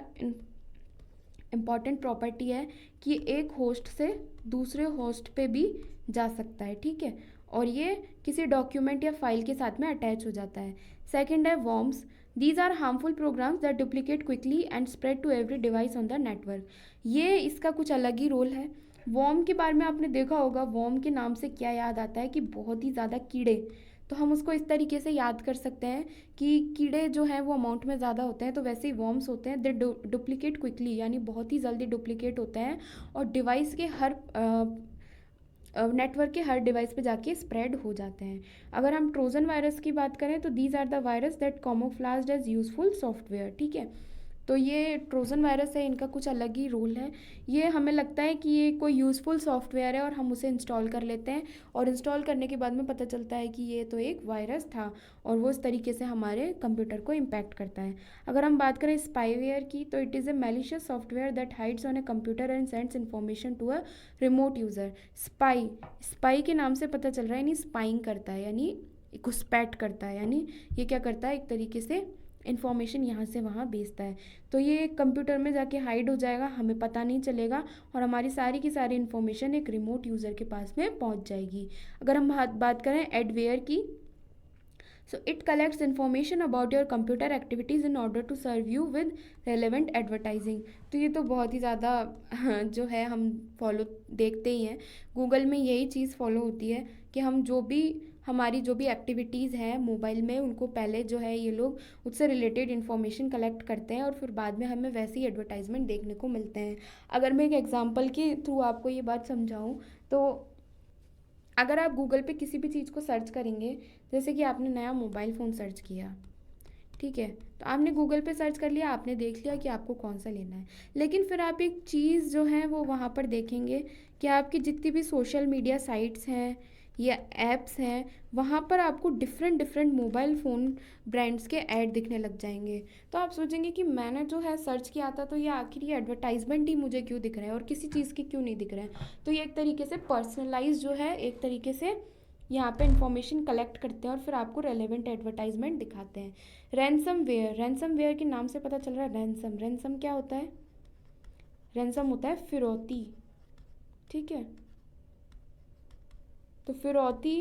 इम्पॉर्टेंट प्रॉपर्टी है कि एक होस्ट से दूसरे होस्ट पे भी जा सकता है, ठीक है, और ये किसी डॉक्यूमेंट या फाइल के साथ में अटैच हो जाता है। सेकंड है worms. These are harmful programs that duplicate quickly and spread to every device on the network. ये इसका कुछ अलग ही रोल है। वॉर्म के बारे में आपने देखा होगा, वॉर्म के नाम से क्या याद आता है कि बहुत ही ज़्यादा कीड़े। तो हम उसको इस तरीके से याद कर सकते हैं कि कीड़े जो हैं वो अमाउंट में ज़्यादा होते हैं, तो वैसे ही वॉर्म्स होते हैं, दे डुप्लीकेट क्विकली, यानी बहुत ही जल्दी डुप्लीकेट होते हैं और डिवाइस के हर नेटवर्क के हर डिवाइस पे जाके स्प्रेड हो जाते हैं। अगर हम ट्रोजन वायरस की बात करें तो these are the virus that camouflaged as useful software, ठीक है। तो ये ट्रोजन वायरस है, इनका कुछ अलग ही रोल है। ये हमें लगता है कि ये कोई यूज़फुल सॉफ्टवेयर है और हम उसे इंस्टॉल कर लेते हैं, और इंस्टॉल करने के बाद में पता चलता है कि ये तो एक वायरस था और वो इस तरीके से हमारे कंप्यूटर को इम्पैक्ट करता है। अगर हम बात करें स्पाईवेयर की, तो it is a malicious software that hides on a computer and sends information to a remote user. Spy, spy के नाम से पता चल रहा है, यानी स्पाइंग करता है, यानी घुसपैठ करता है, यानी ये क्या करता है, एक तरीके से इन्फॉर्मेशन यहाँ से वहाँ भेजता है। तो ये कंप्यूटर में जाके हाइड हो जाएगा, हमें पता नहीं चलेगा, और हमारी सारी की सारी इन्फॉर्मेशन एक रिमोट यूज़र के पास में पहुँच जाएगी। अगर हम बात करें एडवेयर की, so it collects information about your computer activities in order to serve you with relevant advertising. तो ये तो बहुत ही ज़्यादा जो है हम फॉलो देखते ही हैं, गूगल में यही चीज़ फॉलो होती है कि हम जो भी हमारी जो भी एक्टिविटीज़ हैं मोबाइल में, उनको पहले जो है ये लोग उससे रिलेटेड इन्फॉर्मेशन कलेक्ट करते हैं और फिर बाद में हमें वैसे ही एडवर्टाइजमेंट देखने को मिलते हैं। अगर मैं एक एग्जांपल के थ्रू आपको ये बात समझाऊं, तो अगर आप गूगल पे किसी भी चीज़ को सर्च करेंगे, जैसे कि आपने नया मोबाइल फ़ोन सर्च किया, ठीक है, तो आपने गूगल पे सर्च कर लिया, आपने देख लिया कि आपको कौन सा लेना है, लेकिन फिर आप एक चीज़ जो है वो वहाँ पर देखेंगे कि आपकी जितनी भी सोशल मीडिया साइट्स हैं या एप्स हैं, वहाँ पर आपको different different mobile phone brands के ऐड दिखने लग जाएंगे। तो आप सोचेंगे कि मैंने जो है सर्च किया था, तो ये आखिर ये एडवर्टाइजमेंट ही मुझे क्यों दिख रहा है और किसी चीज़ के क्यों नहीं दिख रहा है। तो ये एक तरीके से पर्सनलाइज जो है, एक तरीके से यहाँ पे इंफॉर्मेशन कलेक्ट करते हैं और फिर आपको रेलेवेंट एडवर्टाइजमेंट दिखाते हैं। रैनसमवेयर, रैनसमवेयर के नाम से पता चल रहा है रैनसम, रैनसम क्या होता है, रैनसम होता है फिरौती, ठीक है। तो फिरौती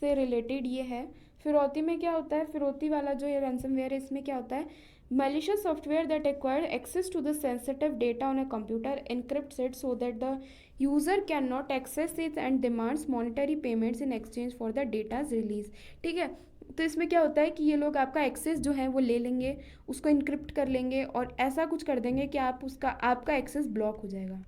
से रिलेटेड ये है। फिरौती में क्या होता है, फिरौती वाला जो ये रैनसमवेयर है, इसमें क्या होता है, malicious software that acquire access to the sensitive data on a computer, encrypts it so that the user cannot access it and demands monetary payments in exchange for the data's release, ठीक है। तो इसमें क्या होता है कि ये लोग आपका एक्सेस जो है वो ले लेंगे, उसको इनक्रिप्ट कर लेंगे और ऐसा कुछ कर देंगे कि आपका एक्सेस ब्लॉक हो जाएगा।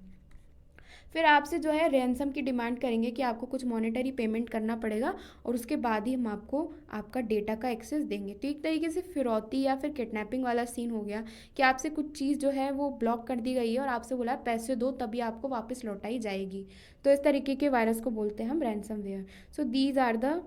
फिर आपसे जो है रैंसम की डिमांड करेंगे कि आपको कुछ मॉनेटरी पेमेंट करना पड़ेगा और उसके बाद ही हम आपको आपका डेटा का एक्सेस देंगे। तो एक तरीके से फिरौती या फिर किडनैपिंग वाला सीन हो गया कि आपसे कुछ चीज़ जो है वो ब्लॉक कर दी गई है और आपसे बोला पैसे दो तभी आपको वापस लौटाई जाएगी। तो इस तरीके के वायरस को बोलते हैं हम ransomware. So these are the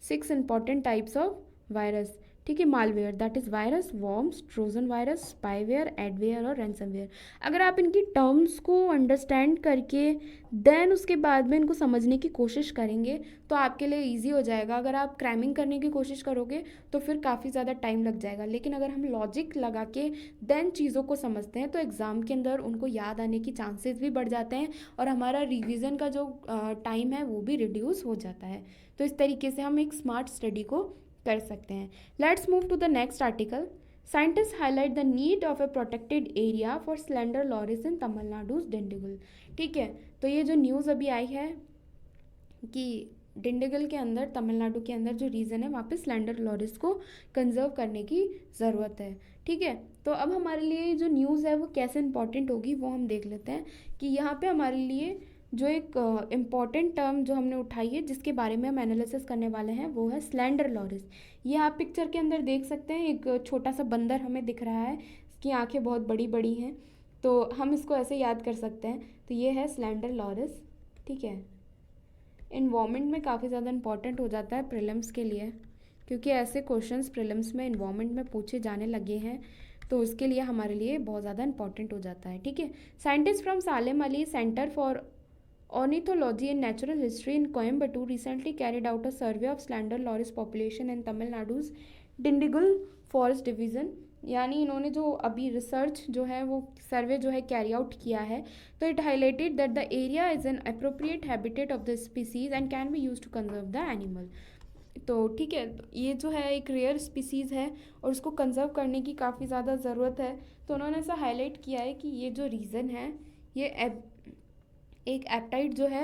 6 important types of virus. ठीक है, malware that is virus, worms, Trojan virus, spyware, adware और रैंसमवेयर। अगर आप इनकी टर्म्स को अंडरस्टैंड करके देन उसके बाद में इनको समझने की कोशिश करेंगे तो आपके लिए इजी हो जाएगा। अगर आप क्रैमिंग करने की कोशिश करोगे तो फिर काफ़ी ज़्यादा टाइम लग जाएगा, लेकिन अगर हम लॉजिक लगा के देन चीज़ों को समझते हैं तो एग्ज़ाम के अंदर उनको याद आने की चांसेस भी बढ़ जाते हैं और हमारा रिवीजन का जो टाइम है वो भी रिड्यूस हो जाता है। तो इस तरीके से हम एक स्मार्ट स्टडी को कर सकते हैं। Let's move to the next article. Scientist highlight the need of a protected area for slender loris in Tamil Nadu's Dindigul. ठीक है, तो ये जो न्यूज़ अभी आई है कि डिंडिगल के अंदर, तमिलनाडु के अंदर जो रीजन है वहाँ पे स्लेंडर लॉरिस को कंजर्व करने की ज़रूरत है। ठीक है, तो अब हमारे लिए जो न्यूज़ है वो कैसे इंपॉर्टेंट होगी वो हम देख लेते हैं कि यहाँ पे हमारे लिए जो एक इम्पॉर्टेंट टर्म जो हमने उठाई है जिसके बारे में हम एनालिसिस करने वाले हैं वो है स्लेंडर लॉरिस। ये आप पिक्चर के अंदर देख सकते हैं, एक छोटा सा बंदर हमें दिख रहा है, इसकी आंखें बहुत बड़ी बड़ी हैं, तो हम इसको ऐसे याद कर सकते हैं। तो ये है स्लेंडर लॉरिस। ठीक है, इन्वायरमेंट में काफ़ी ज़्यादा इंपॉर्टेंट हो जाता है प्रीलिम्स के लिए, क्योंकि ऐसे क्वेश्चंस प्रीलिम्स में इन्वायरमेंट में पूछे जाने लगे हैं तो उसके लिए हमारे लिए बहुत ज़्यादा इंपॉर्टेंट हो जाता है। ठीक है, scientist from Salem Ali centre for Ornithology and Natural History in Coimbatore recently carried out a survey of slender loris population in Tamil Nadu's Dindigul Forest Division। यानी इन्होंने जो अभी रिसर्च जो है वो सर्वे जो है कैरी आउट किया है, तो it highlighted that the area is an appropriate habitat of the species and can be use to conserve the animal. तो ठीक है, ये जो है एक रेयर स्पीसीज़ है और उसको कंजर्व करने की काफ़ी ज़्यादा ज़रूरत है। तो उन्होंने ऐसा हाईलाइट किया है कि ये जो रीज़न है ये एक एप्टाइट जो है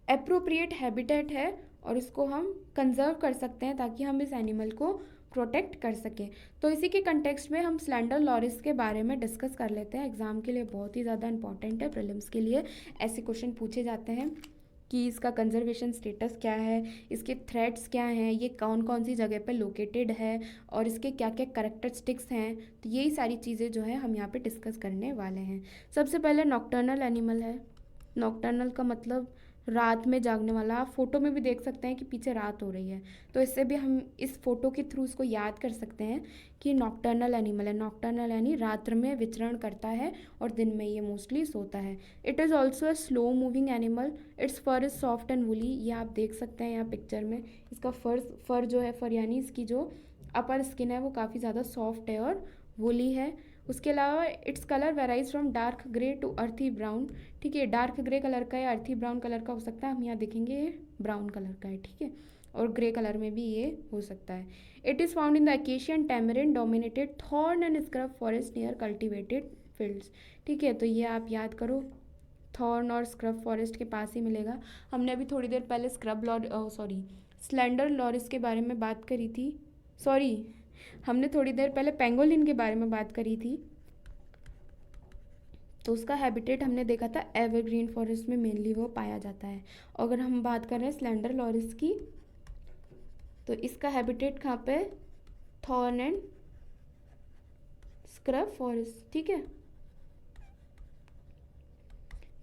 एप्रोप्रिएट हैबिटेट है और इसको हम कंजर्व कर सकते हैं ताकि हम इस एनिमल को प्रोटेक्ट कर सकें। तो इसी के कंटेक्स्ट में हम स्लेंडर लॉरिस के बारे में डिस्कस कर लेते हैं। एग्ज़ाम के लिए बहुत ही ज़्यादा इंपॉर्टेंट है, प्रीलिम्स के लिए ऐसे क्वेश्चन पूछे जाते हैं कि इसका कंजर्वेशन स्टेटस क्या है, इसके थ्रेट्स क्या हैं, ये कौन कौन सी जगह पे लोकेटेड है और इसके क्या क्या कैरेक्टरिस्टिक्स हैं। तो यही सारी चीज़ें जो है हम यहाँ पे डिस्कस करने वाले हैं। सबसे पहले नॉक्टर्नल एनिमल है। नॉक्टर्नल का मतलब रात में जागने वाला। आप फोटो में भी देख सकते हैं कि पीछे रात हो रही है, तो इससे भी हम इस फोटो के थ्रू उसको याद कर सकते हैं कि नॉक्टर्नल एनिमल है। नॉक्टर्नल यानी रात्र में विचरण करता है और दिन में ये मोस्टली सोता है। It is also a slow moving animal. It's for is soft and woolly. ये आप देख सकते हैं यहाँ पिक्चर में, इसका फर जो है, फर यानी इसकी जो अपर स्किन है वो काफ़ी ज़्यादा सॉफ्ट है और वुली है। उसके अलावा its colour varies from dark grey to earthy brown. ठीक है, डार्क ग्रे कलर का या अर्थी ब्राउन कलर का हो सकता है, हम यहाँ देखेंगे ये ब्राउन कलर का है। ठीक है, और ग्रे कलर में भी ये हो सकता है। It is found in the acacian tamarind dominated thorn and scrub forest near cultivated fields. ठीक है, तो ये आप याद करो, थॉर्न और स्क्रब फॉरेस्ट के पास ही मिलेगा। हमने अभी थोड़ी देर पहले स्लेंडर लॉरिस के बारे में बात करी थी, हमने थोड़ी देर पहले पेंगोलिन के बारे में बात करी थी, तो उसका हैबिटेट हमने देखा था एवरग्रीन फॉरेस्ट में मेनली वो पाया जाता है। अगर हम बात कर रहे हैं स्लेंडर लॉरिस की, तो इसका हैबिटेट कहाँ पे, थॉर्न एंड स्क्रब फॉरेस्ट। ठीक है,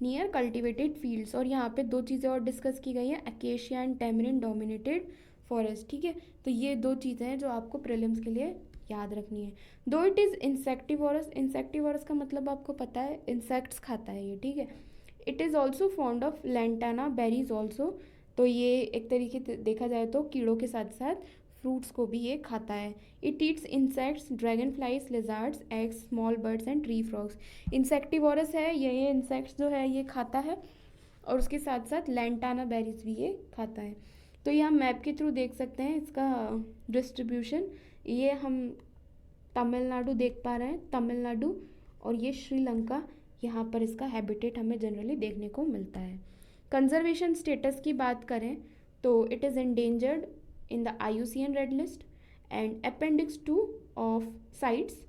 नियर कल्टिवेटेड फील्ड्स। और यहाँ पे दो चीज़ें और डिस्कस की गई हैं, acacia and tamarind dominated forest. ठीक है, तो ये दो चीज़ें हैं जो आपको प्रीलिम्स के लिए याद रखनी है। दो इट इज़ इंसेक्टिवोरस। इंसेक्टिवोरस का मतलब आपको पता है, इंसेक्ट्स खाता है ये। ठीक है, it is also fond of lantana berries also. तो ये एक तरीके से देखा जाए तो कीड़ों के साथ साथ फ्रूट्स को भी ये खाता है। It eats insects, dragon flies, lizards, eggs, small birds and tree frogs. Insectivorous है ये इंसेक्ट्स जो है ये खाता है और उसके साथ साथ लैंटाना बेरीज भी ये खाता है। तो ये हम मैप के थ्रू देख सकते हैं इसका डिस्ट्रीब्यूशन। ये हम तमिलनाडु देख पा रहे हैं, तमिलनाडु और ये श्रीलंका, यहाँ पर इसका हैबिटेट हमें जनरली देखने को मिलता है। कंजर्वेशन स्टेटस की बात करें तो it is endangered in the IUCN Red List and Appendix 2 of CITES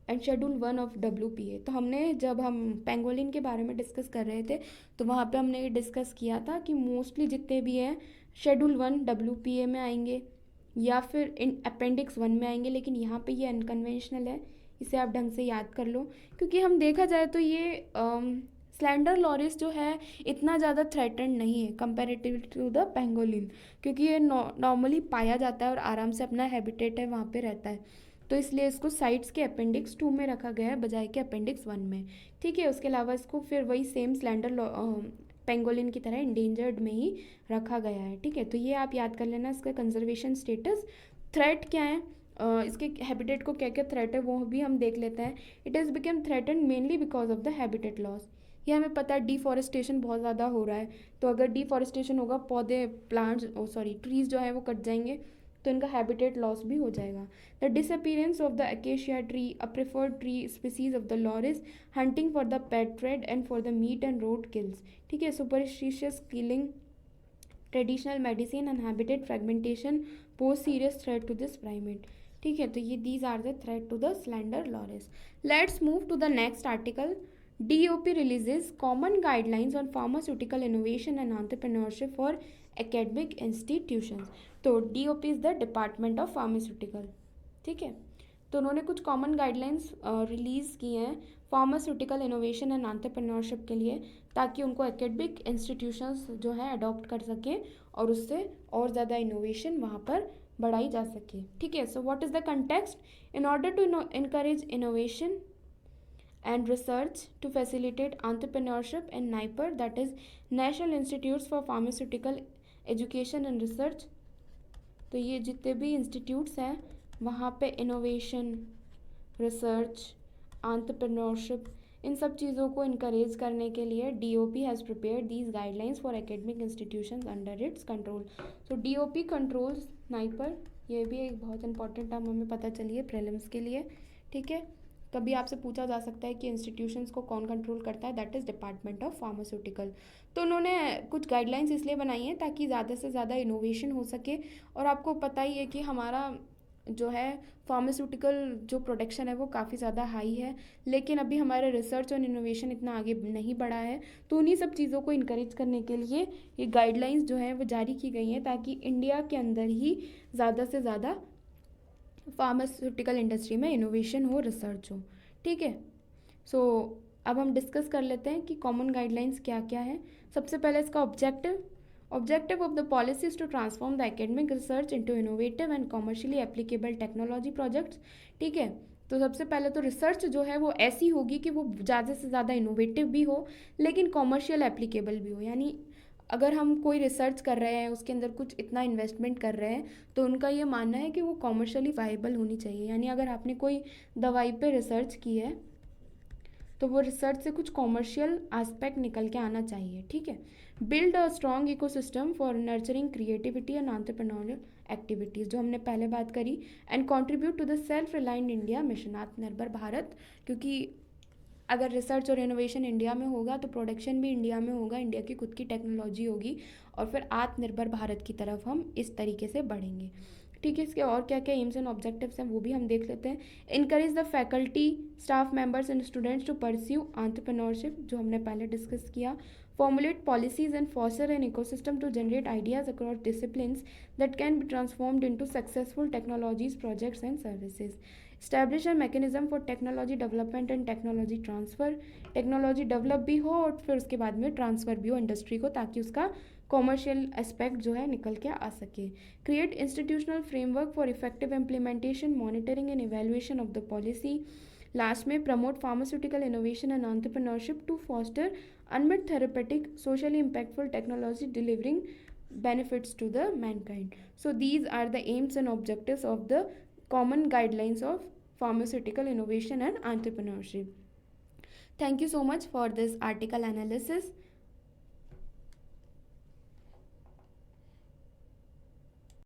and schedule 1 of WPA। तो हमने जब हम पेंगोलिन के बारे में डिस्कस कर रहे थे तो वहाँ पे हमने ये डिस्कस किया था कि मोस्टली जितने भी हैं शेड्यूल 1 WPA में आएंगे या फिर इन अपेंडिक्स 1 में आएंगे, लेकिन यहाँ पे ये अनकन्वेंशनल है, इसे आप ढंग से याद कर लो। क्योंकि हम देखा जाए तो ये स्लैंडर लॉरिस जो है इतना ज़्यादा थ्रेटन्ड नहीं है कंपेरेटिव टू द पेंगोलिन, क्योंकि ये नॉर्मली पाया जाता है और आराम से अपना हैबिटेट है वहाँ पे रहता है, तो इसलिए इसको साइट्स के अपेंडिक्स 2 में रखा गया है बजाय के अपेंडिक्स 1 में। ठीक है, उसके अलावा इसको फिर वही सेम स्लैंडर पेंगोलिन की तरह इंडेंजर्ड में ही रखा गया है। ठीक है, तो ये आप याद कर लेना, इसका कंजर्वेशन स्टेटस। थ्रेट क्या है, इसके हैबिटेट को क्या क्या थ्रेट है वो भी हम देख लेते हैं। It is become threaten mainly because of the habitat loss. ये हमें पता है डिफॉरेस्टेशन बहुत ज़्यादा हो रहा है, तो अगर डिफॉरेस्टेशन होगा पौधे प्लांट्स ट्रीज़ जो है वो कट जाएंगे, तो इनका हैबिटेट लॉस भी हो जाएगा। The disappearance of the acacia tree, a preferred tree species of the loris, hunting for the pet trade and for the meat and road kills. ठीक है, superstitious killing, traditional medicine and habitat fragmentation pose serious threat to this primate. ठीक है, तो ये these are the threat to the slender loris. Let's move to the next article. DOP releases common guidelines on pharmaceutical innovation and entrepreneurship for academic institutions। तो DOP is the department of pharmaceutical. ठीक है, तो उन्होंने कुछ common guidelines release की हैं pharmaceutical innovation and entrepreneurship के लिए, ताकि उनको एकेडमिक इंस्टीट्यूशंस जो है अडॉप्ट कर सकें और उससे और ज़्यादा इनोवेशन वहाँ पर बढ़ाई जा सके। ठीक है, so what is the context? In order to encourage innovation and research to facilitate entrepreneurship in NIPER, that is National Institutes for Pharmaceutical Education and Research। तो ये जितने भी इंस्टीट्यूट्स हैं वहाँ पे इनोवेशन, रिसर्च, एंटरप्रेन्योरशिप, इन सब चीज़ों को इनकरेज करने के लिए DOP has prepared these guidelines for academic institutions under its control. So DOP controls NIPER. ये भी एक बहुत इंपॉर्टेंट टर्म हमें पता चली है प्रीलिम्स के लिए। ठीक है, कभी आपसे पूछा जा सकता है कि इंस्टीट्यूशंस को कौन कंट्रोल करता है, that is department of pharmaceutical. तो उन्होंने कुछ गाइडलाइंस इसलिए बनाई हैं ताकि ज़्यादा से ज़्यादा इनोवेशन हो सके। और आपको पता ही है कि हमारा जो है फार्मास्यूटिकल जो प्रोडक्शन है वो काफ़ी ज़्यादा हाई है, लेकिन अभी हमारा रिसर्च और इनोवेशन इतना आगे नहीं बढ़ा है। तो उन्हीं सब चीज़ों को इनकरेज करने के लिए ये गाइडलाइंस जो हैं वो जारी की गई हैं, ताकि इंडिया के अंदर ही ज़्यादा से ज़्यादा फार्मास्यूटिकल इंडस्ट्री में इनोवेशन हो, रिसर्च हो। ठीक है, सो अब हम डिस्कस कर लेते हैं कि कॉमन गाइडलाइंस क्या क्या है। सबसे पहले इसका objective of the policy is to transform the academic research into innovative and commercially applicable technology projects. ठीक है, तो सबसे पहले तो रिसर्च जो है वो ऐसी होगी कि वो ज़्यादा से ज़्यादा इनोवेटिव भी हो लेकिन कॉमर्शियल एप्लीकेबल भी हो। यानी अगर हम कोई रिसर्च कर रहे हैं, उसके अंदर कुछ इतना इन्वेस्टमेंट कर रहे हैं, तो उनका ये मानना है कि वो कॉमर्शियली वाइबल होनी चाहिए। यानी अगर आपने कोई दवाई पे रिसर्च की है तो वो रिसर्च से कुछ कॉमर्शियल एस्पेक्ट निकल के आना चाहिए। ठीक है, build a strong ecosystem for nurturing creativity and entrepreneurial activities, जो हमने पहले बात करी, and contribute to the self reliant India mission, आत्मनिर्भर भारत। क्योंकि अगर रिसर्च और इनोवेशन इंडिया में होगा तो प्रोडक्शन भी इंडिया में होगा, इंडिया की खुद की टेक्नोलॉजी होगी और फिर आत्मनिर्भर भारत की तरफ हम इस तरीके से बढ़ेंगे। ठीक है, इसके और क्या क्या एम्स एंड ऑब्जेक्टिव्स हैं वो भी हम देख लेते हैं। Encourage the faculty, staff members and students to pursue entrepreneurship, जो हमने पहले डिस्कस किया। Formulate policies and foster an ecosystem to generate ideas across disciplines that can be transformed into successful technologies, projects and services. Establish a mechanism for technology development and technology transfer, technology develop भी हो और फिर उसके बाद में transfer भी हो industry को, ताकि उसका कॉमर्शियल एस्पेक्ट जो है निकल के आ सके। Create institutional framework for effective implementation, monitoring and evaluation of the policy. Last में promote pharmaceutical innovation and entrepreneurship to foster unmet therapeutic socially impactful technology delivering benefits to the mankind. So these are the aims and objectives of the common guidelines of pharmaceutical innovation and entrepreneurship. Thank you so much for this article analysis.